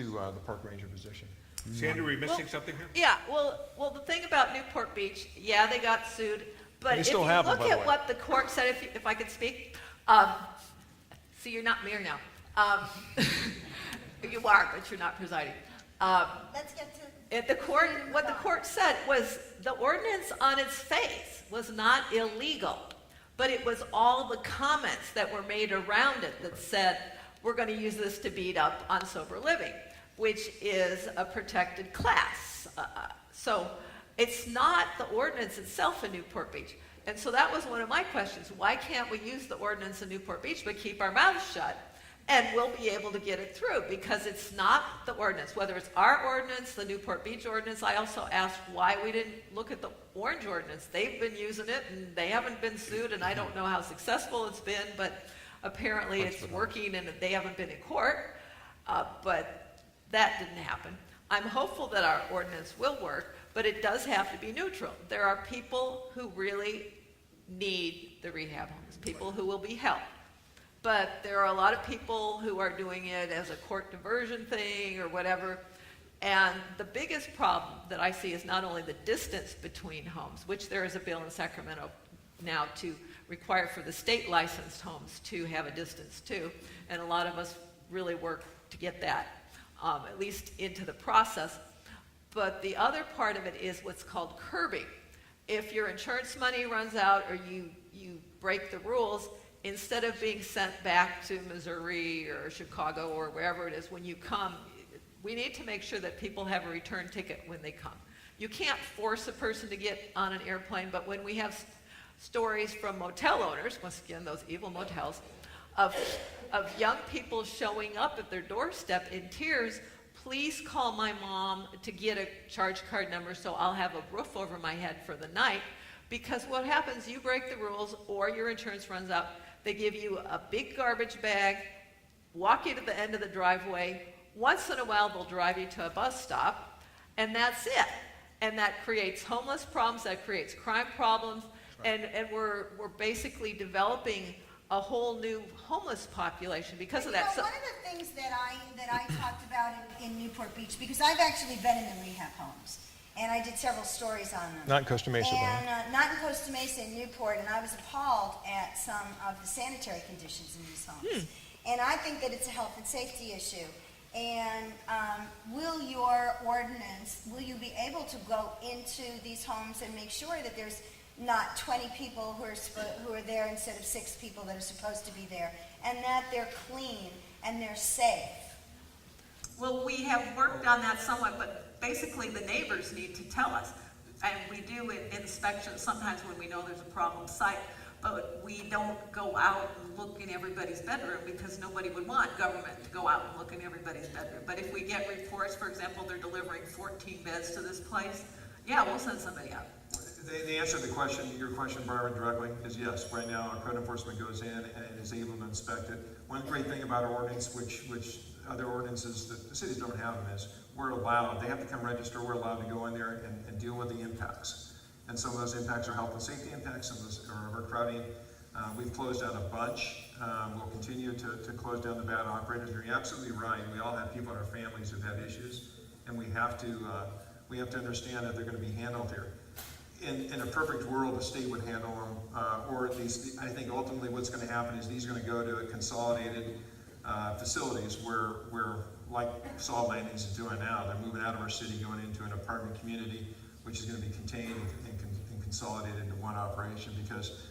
Speaker 4: the park ranger position.
Speaker 3: Sandy, are we missing something here?
Speaker 5: Yeah, well, the thing about Newport Beach, yeah, they got sued, but
Speaker 4: They
Speaker 5: if
Speaker 4: still
Speaker 5: you
Speaker 4: have them,
Speaker 5: look
Speaker 4: by the
Speaker 5: at
Speaker 4: way.
Speaker 5: what the court said, if I could speak, see, you're not mayor now. You are, but you're not presiding.
Speaker 1: Let's get to.
Speaker 5: What the court said was the ordinance on its face was not illegal, but it was all the comments that were made around it that said, we're going to use this to beat up on sober living, which is a protected class. So it's not the ordinance itself in Newport Beach. And so that was one of my questions. Why can't we use the ordinance in Newport Beach but keep our mouths shut? And we'll be able to get it through, because it's not the ordinance. Whether it's our ordinance, the Newport Beach ordinance, I also asked why we didn't look at the Orange ordinance. They've been using it and they haven't been sued, and I don't know how successful it's been, but apparently it's working and they haven't been in court. But that didn't happen. I'm hopeful that our ordinance will work, but it does have to be neutral. There are people who really need the rehab homes, people who will be helped. But there are a lot of people who are doing it as a court diversion thing or whatever. And the biggest problem that I see is not only the distance between homes, which there is a bill in Sacramento now to require for the state licensed homes to have a distance too. And a lot of us really work to get that at least into the process. But the other part of it is what's called curbing. If your insurance money runs out or you break the rules, instead of being sent back to Missouri or Chicago or wherever it is when you come, we need to make sure that people have a return ticket when they come. You can't force a person to get on an airplane, but when we have stories from motel owners, once again, those evil motels, of young people showing up at their doorstep in tears, please call my mom to get a charge card number so I'll have a roof over my head for the night. Because what happens, you break the rules or your insurance runs out, they give you a big garbage bag, walk you to the end of the driveway. Once in a while, they'll drive you to a bus stop, and that's it. And that creates homeless problems, that creates crime problems, and we're basically developing a whole new homeless population because of that.
Speaker 1: You know, one of the things that I talked about in Newport Beach, because I've actually been in the rehab homes, and I did several stories on them.
Speaker 4: Not in Costa Mesa,
Speaker 1: and not in Costa Mesa, in Newport, and I was appalled at some of the sanitary conditions in these homes. And I think that it's a health and safety issue. And will your ordinance, will you be able to go into these homes and make sure that there's not 20 people who are there instead of 6 people that are supposed to be there, and that they're clean and they're safe?
Speaker 5: Well, we have worked on that somewhat, but basically the neighbors need to tell us. And we do inspections sometimes when we know there's a problem site, but we don't go out and look in everybody's bedroom because nobody would want government to go out and look in everybody's bedroom. But if we get reports, for example, they're delivering 14 beds to this place, yeah, we'll send somebody out.
Speaker 4: The answer to the question, your question, Barbara, directly is yes. Right now, our code enforcement goes in and is able to inspect it. One great thing about our ordinance, which other ordinances that the cities don't have them, is we're allowed, they have to come register, we're allowed to go in there and deal with the impacts. And some of those impacts are health and safety impacts, some of those are overcrowding. We've closed down a bunch. We'll continue to close down the bad operators. You're absolutely right. We all have people in our families who've had issues, and we have to understand that they're going to be handled here. In a perfect world, the state would handle them, or at least I think ultimately what's going to happen is these are going to go to consolidated facilities where like Salt Landings is doing now, they're moving out of our city, going into an apartment community, which is going to be contained and consolidated into one operation. Because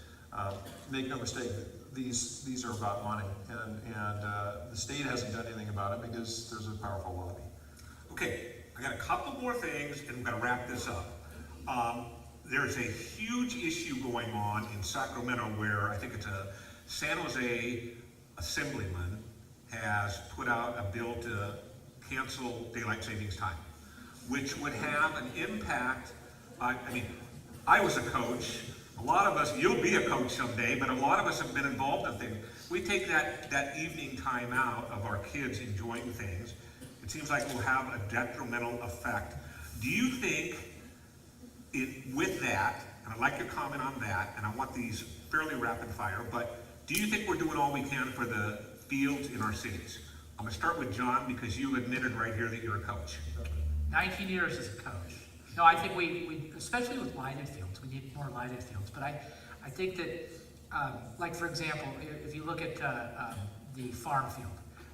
Speaker 4: make no mistake, these are about money, and the state hasn't done anything about it because there's a powerful lobby.
Speaker 3: Okay, I got a couple more things, and I'm going to wrap this up. There's a huge issue going on in Sacramento where I think it's a San Jose Assemblyman has put out a bill to cancel daylight savings time, which would have an impact. I mean, I was a coach. A lot of us, you'll be a coach someday, but a lot of us have been involved in things. We take that evening time out of our kids enjoying things. It seems like it will have a detrimental effect. Do you think with that, and I'd like your comment on that, and I want these fairly rapid fire, but do you think we're doing all we can for the fields in our cities? I'm going to start with John because you admitted right here that you're a coach.
Speaker 2: 19 years as a coach. No, I think we especially with lighted fields, we need more lighted fields. But I think that, like for example, if you look at the farm field,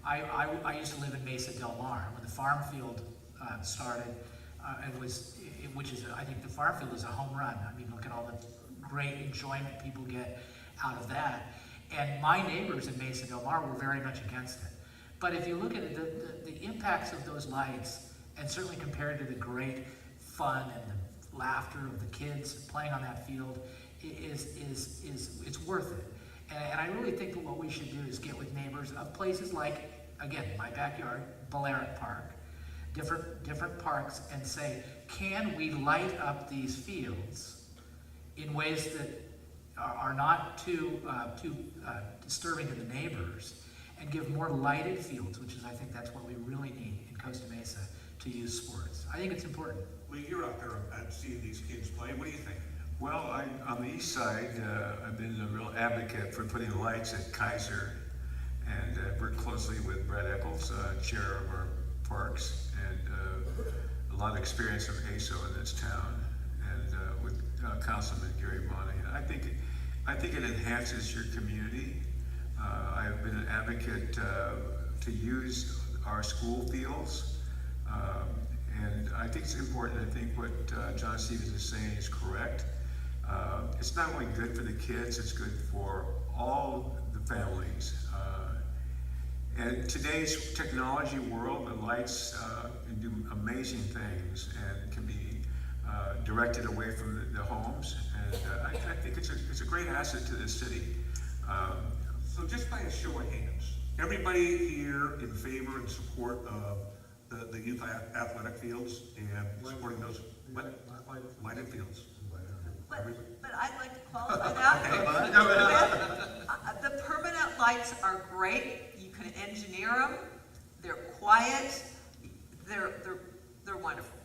Speaker 2: I used to live in Mesa Del Mar. When the farm field started, which is, I think the farm field is a home run. I mean, look at all the great enjoyment people get. out of that. And my neighbors in Mesa Del Mar were very much against it. But if you look at it, the impacts of those lights, and certainly compared to the great fun and the laughter of the kids playing on that field, it's worth it. And I really think that what we should do is get with neighbors of places like, again, my backyard, Balearic Park, different parks, and say, can we light up these fields in ways that are not too disturbing to the neighbors, and give more lighted fields, which is, I think that's what we really need in Costa Mesa to use sports. I think it's important.
Speaker 3: Lee, you're out there seeing these kids play. What do you think?
Speaker 6: Well, on the east side, I've been a real advocate for putting lights at Kaiser, and worked closely with Brad Eccles, chair of our parks, and a lot of experience from ASO in this town, and with Councilman Gary Monahan. I think it enhances your community. I've been an advocate to use our school fields, and I think it's important. I think what John Stephens is saying is correct. It's not only good for the kids, it's good for all the families. And today's technology world, the lights can do amazing things and can be directed away from the homes. And I think it's a great asset to the city.
Speaker 3: So just by a show of hands, everybody here in favor and support of the youth athletic fields and supporting those lighted fields?
Speaker 5: But I'd like to qualify that. The permanent lights are great. You can engineer them. They're quiet. They're wonderful.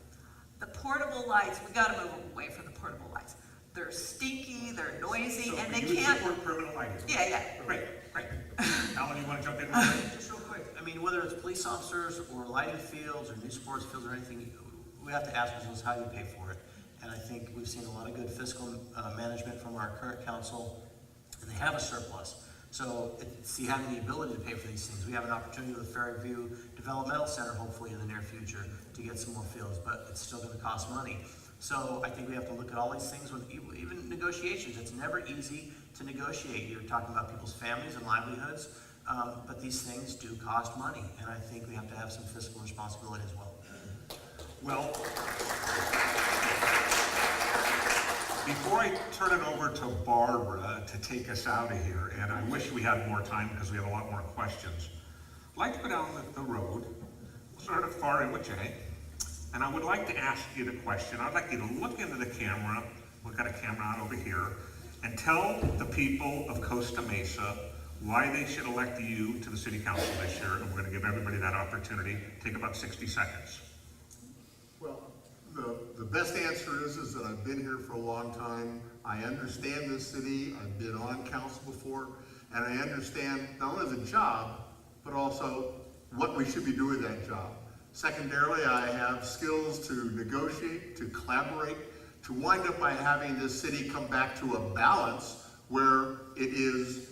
Speaker 5: The portable lights, we got to move away from the portable lights. They're stinky, they're noisy, and they can't.
Speaker 3: Support permanent lighting.
Speaker 5: Yeah.
Speaker 3: Great. Alan, you want to jump in?
Speaker 8: Just real quick, I mean, whether it's police officers or lighting fields or new sports fields or anything, we have to ask ourselves, how do you pay for it? And I think we've seen a lot of good fiscal management from our current council, and they have a surplus. So it's having the ability to pay for these things. We have an opportunity with the Fairview Developmental Center, hopefully in the near future, to get some more fields, but it's still going to cost money. So I think we have to look at all these things with even negotiations. It's never easy to negotiate. You're talking about people's families and livelihoods, but these things do cost money, and I think we have to have some fiscal responsibility as well.
Speaker 3: Well, before I turn it over to Barbara to take us out of here, and I wish we had more time because we have a lot more questions, I'd like to go down the road, sort of far in with Jay, and I would like to ask you the question. I'd like you to look into the camera, we've got a camera out over here, and tell the people of Costa Mesa why they should elect you to the city council this year, and we're going to give everybody that opportunity. Take about 60 seconds.
Speaker 7: Well, the best answer is that I've been here for a long time. I understand this city. I've been on council before, and I understand not only the job, but also what we should be doing that job. Secondarily, I have skills to negotiate, to collaborate, to wind up by having this city come back to a balance where it is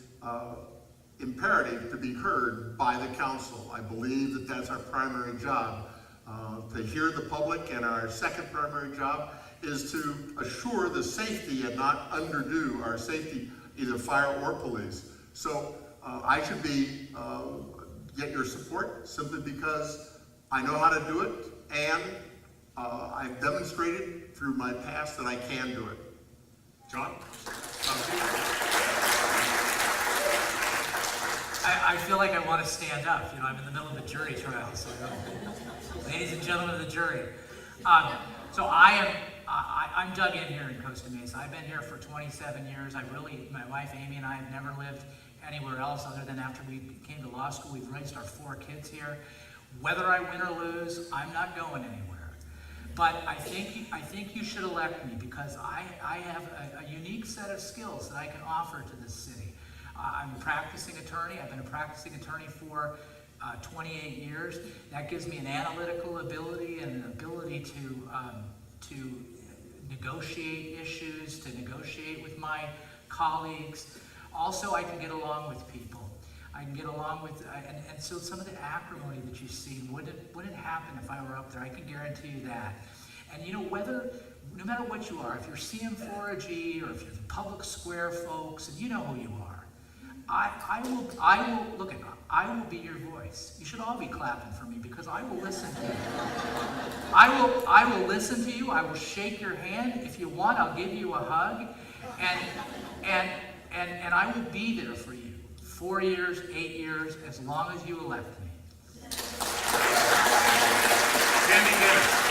Speaker 7: imperative to be heard by the council. I believe that that's our primary job. To hear the public, and our second primary job is to assure the safety and not underdo our safety, either fire or police. So I should get your support simply because I know how to do it, and I've demonstrated through my past that I can do it.
Speaker 3: John?
Speaker 2: I feel like I want to stand up. You know, I'm in the middle of a jury trial. So, ladies and gentlemen of the jury, so I'm dug in here in Costa Mesa. I've been here for 27 years. My wife Amy and I have never lived anywhere else other than after we came to law school. We've raised our 4 kids here. Whether I win or lose, I'm not going anywhere. But I think you should elect me because I have a unique set of skills that I can offer to this city. I'm a practicing attorney. I've been a practicing attorney for 28 years. That gives me an analytical ability and an ability to negotiate issues, to negotiate with my colleagues. Also, I can get along with people. I can get along with, and so some of the acrimony that you've seen wouldn't happen if I were up there. I can guarantee you that. And you know, no matter what you are, if you're CM4G or if you're the public square folks, and you know who you are, I will be your voice. You should all be clapping for me because I will listen to you. I will listen to you. I will shake your hand. If you want, I'll give you a hug. And I will be there for you. 4 years, 8 years, as long as you elect me.
Speaker 3: Sandy Genis.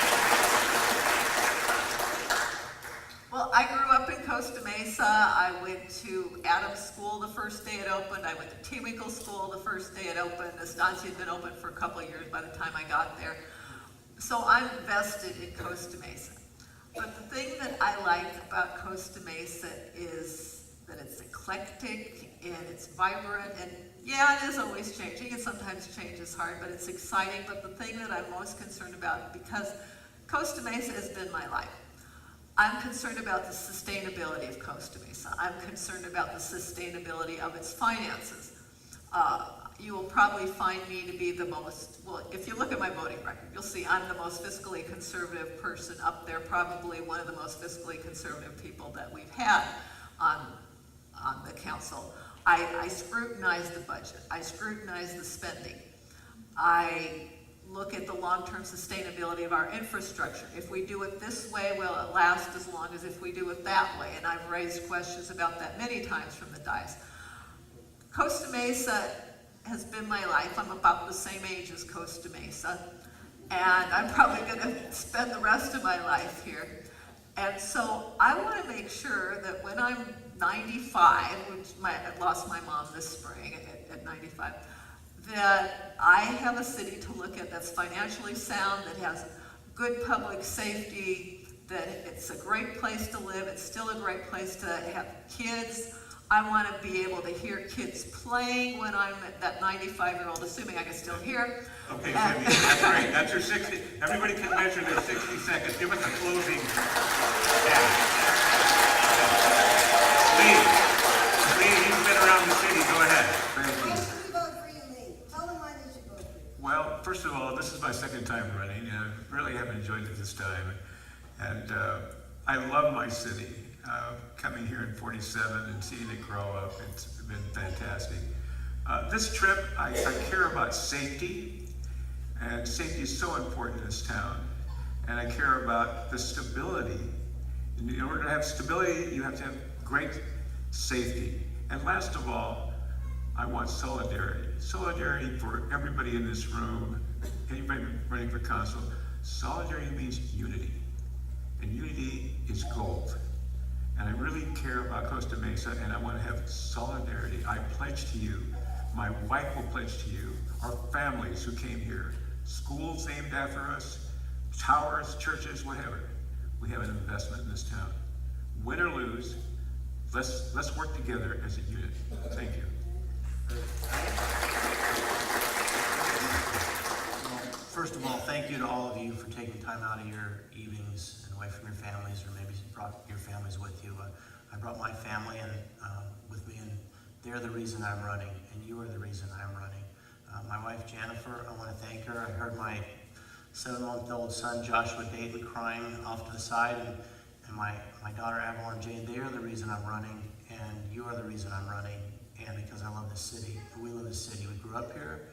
Speaker 5: Well, I grew up in Costa Mesa. I went to Adams School the first day it opened. I went to Tewinkle School the first day it opened. Estancia had been open for a couple of years by the time I got there. So I'm vested in Costa Mesa. But the thing that I like about Costa Mesa is that it's eclectic and it's vibrant, and yeah, it is always changing, and sometimes change is hard, but it's exciting. But the thing that I'm most concerned about, because Costa Mesa has been my life, I'm concerned about the sustainability of Costa Mesa. I'm concerned about the sustainability of its finances. You will probably find me to be the most, well, if you look at my voting record, you'll see I'm the most fiscally conservative person up there, probably one of the most fiscally conservative people that we've had on the council. I scrutinize the budget. I scrutinize the spending. I look at the long-term sustainability of our infrastructure. If we do it this way, will it last as long as if we do it that way? And I've raised questions about that many times from the dais. Costa Mesa has been my life. I'm about the same age as Costa Mesa, and I'm probably going to spend the rest of my life here. And so I want to make sure that when I'm 95, which I lost my mom this spring at 95, that I have a city to look at that's financially sound, that has good public safety, that it's a great place to live, it's still a great place to have kids. I want to be able to hear kids playing when I'm that 95-year-old, assuming I can still hear.
Speaker 3: Okay, Sandy, that's great. That's your 60. Everybody can measure their 60 seconds. Give us a closing. Lee, you've been around the city. Go ahead.
Speaker 1: Why should we vote for you, Lee? Tell them why they should vote for you.
Speaker 6: Well, first of all, this is my second time running, and I really have enjoyed it this time. And I love my city. Coming here in 47 and seeing it grow up, it's been fantastic. This trip, I care about safety, and safety is so important in this town. And I care about the stability. In order to have stability, you have to have great safety. And last of all, I want solidarity. Solidarity for everybody in this room, anybody running for council. Solidarity means unity, and unity is gold. And I really care about Costa Mesa, and I want to have solidarity. I pledge to you, my wife will pledge to you, our families who came here, schools named after us, towers, churches, whatever. We have an investment in this town. Win or lose, let's work together as a unit. Thank you.
Speaker 8: First of all, thank you to all of you for taking time out of your evenings and away from your families, or maybe you brought your families with you. I brought my family with me, and they're the reason I'm running, and you are the reason I'm running. My wife, Jennifer, I want to thank her. I heard my 7-month-old son, Joshua Dayton, crying off to the side, and my daughter, Avalon Jane, they are the reason I'm running, and you are the reason I'm running, and because I love this city. We love this city. We grew up here.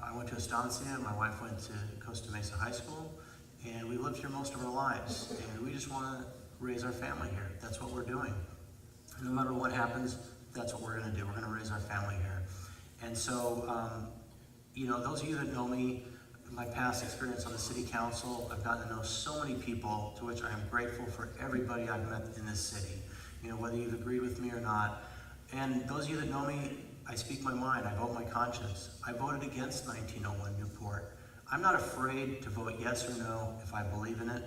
Speaker 8: I went to Estancia, my wife went to Costa Mesa High School, and we lived here most of our lives, and we just want to raise our family here. That's what we're doing. No matter what happens, that's what we're going to do. We're going to raise our family here. And so, you know, those of you that know me, my past experience on the city council, I've gotten to know so many people, to which I am grateful for everybody I've met in this city, you know, whether you've agreed with me or not. And those of you that know me, I speak my mind, I vote my conscience. I voted against 1901 Newport. I'm not afraid to vote yes or no if I believe in it.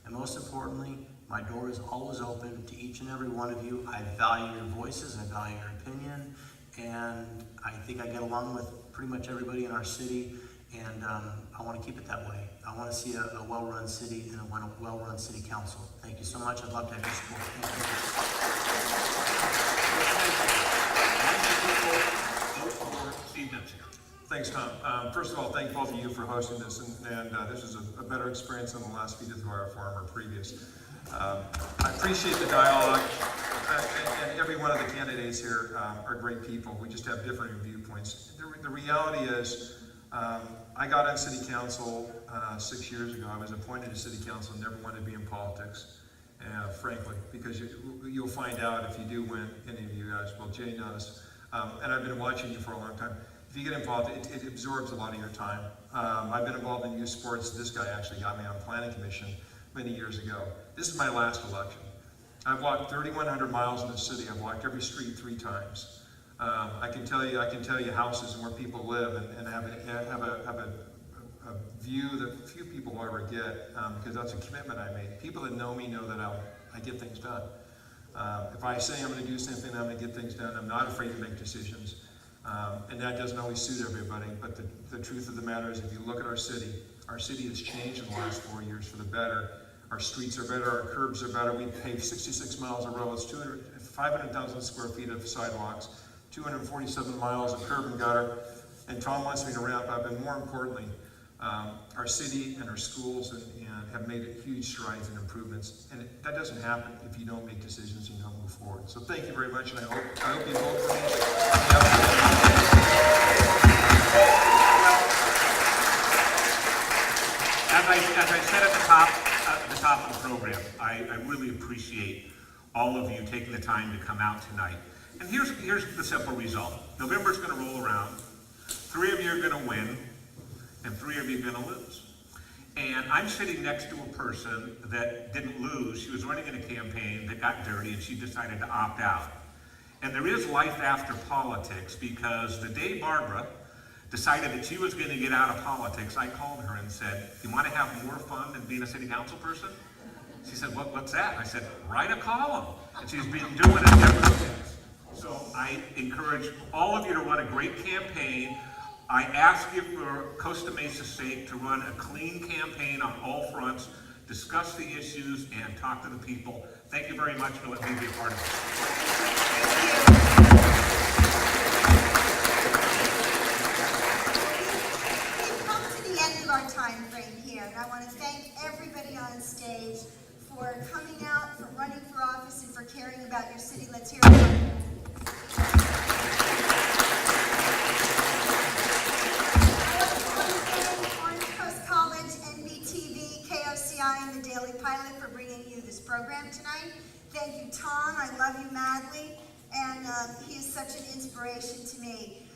Speaker 8: And most importantly, my door is always open to each and every one of you. I value your voices, I value your opinion, and I think I get along with pretty much everybody in our city, and I want to keep it that way. I want to see a well-run city and a well-run city council. Thank you so much. I'd love to have your support. Thank you.
Speaker 3: Vote for Steve Mensinger.
Speaker 4: Thanks, Tom. First of all, thank both of you for hosting this, and this is a better experience than the last feed of our former previous. I appreciate the dialogue, and every one of the candidates here are great people. We just have different viewpoints. The reality is, I got on city council 6 years ago. I was appointed to city council, never wanted to be in politics, frankly, because you'll find out if you do win, any of you guys, well, Jay knows, and I've been watching you for a long time. If you get involved, it absorbs a lot of your time. I've been involved in youth sports. This guy actually got me on the planning commission many years ago. This is my last election. I've walked 3,100 miles in the city. I've walked every street 3 times. I can tell you houses and where people live, and have a view that few people will ever get, because that's a commitment I made. People that know me know that I get things done. If I say I'm going to do something, I'm going to get things done. I'm not afraid to make decisions. And that doesn't always suit everybody, but the truth of the matter is, if you look at our city has changed in the last 4 years for the better. Our streets are better, our curbs are better. We paved 66 miles of roads, 500,000 square feet of sidewalks, 247 miles of curb and gutter. And Tom wants me to wrap up, and more importantly, our city and our schools and have made huge strides and improvements. And that doesn't happen if you don't make decisions and you don't move forward. So thank you very much, and I hope you vote for me.
Speaker 3: As I said at the top of the program, I really appreciate all of you taking the time to come out tonight. And here's the simple result. November's going to roll around. 3 of you are going to win, and 3 of you are going to lose. And I'm sitting next to a person that didn't lose. She was running in a campaign that got dirty, and she decided to opt out. And there is life after politics, because the day Barbara decided that she was going to get out of politics, I called her and said, "You want to have more fun than being a city council person?" She said, "What's that?" I said, "Write a column." And she's been doing it ever since. So I encourage all of you to run a great campaign. I ask you, for Costa Mesa's sake, to run a clean campaign on all fronts, discuss the issues, and talk to the people. Thank you very much for letting me be a part of it.
Speaker 1: We've come to the end of our time frame here, and I want to thank everybody on stage for coming out, for running for office, and for caring about your city. Let's hear it. And the Daily Pilot for bringing you this program tonight. Thank you, Tom. I love you madly, and he is such an inspiration to me.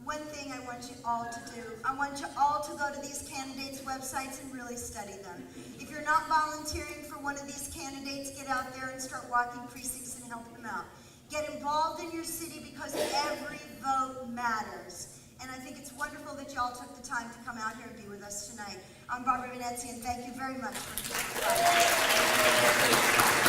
Speaker 1: One thing I want you all to do, I want you all to go to these candidates' websites and really study them. If you're not volunteering for one of these candidates, get out there and start walking precincts and help them out. Get involved in your city, because every vote matters. And I think it's wonderful that y'all took the time to come out here and be with us tonight. I'm Barbara Venezia, and thank you very much for being here.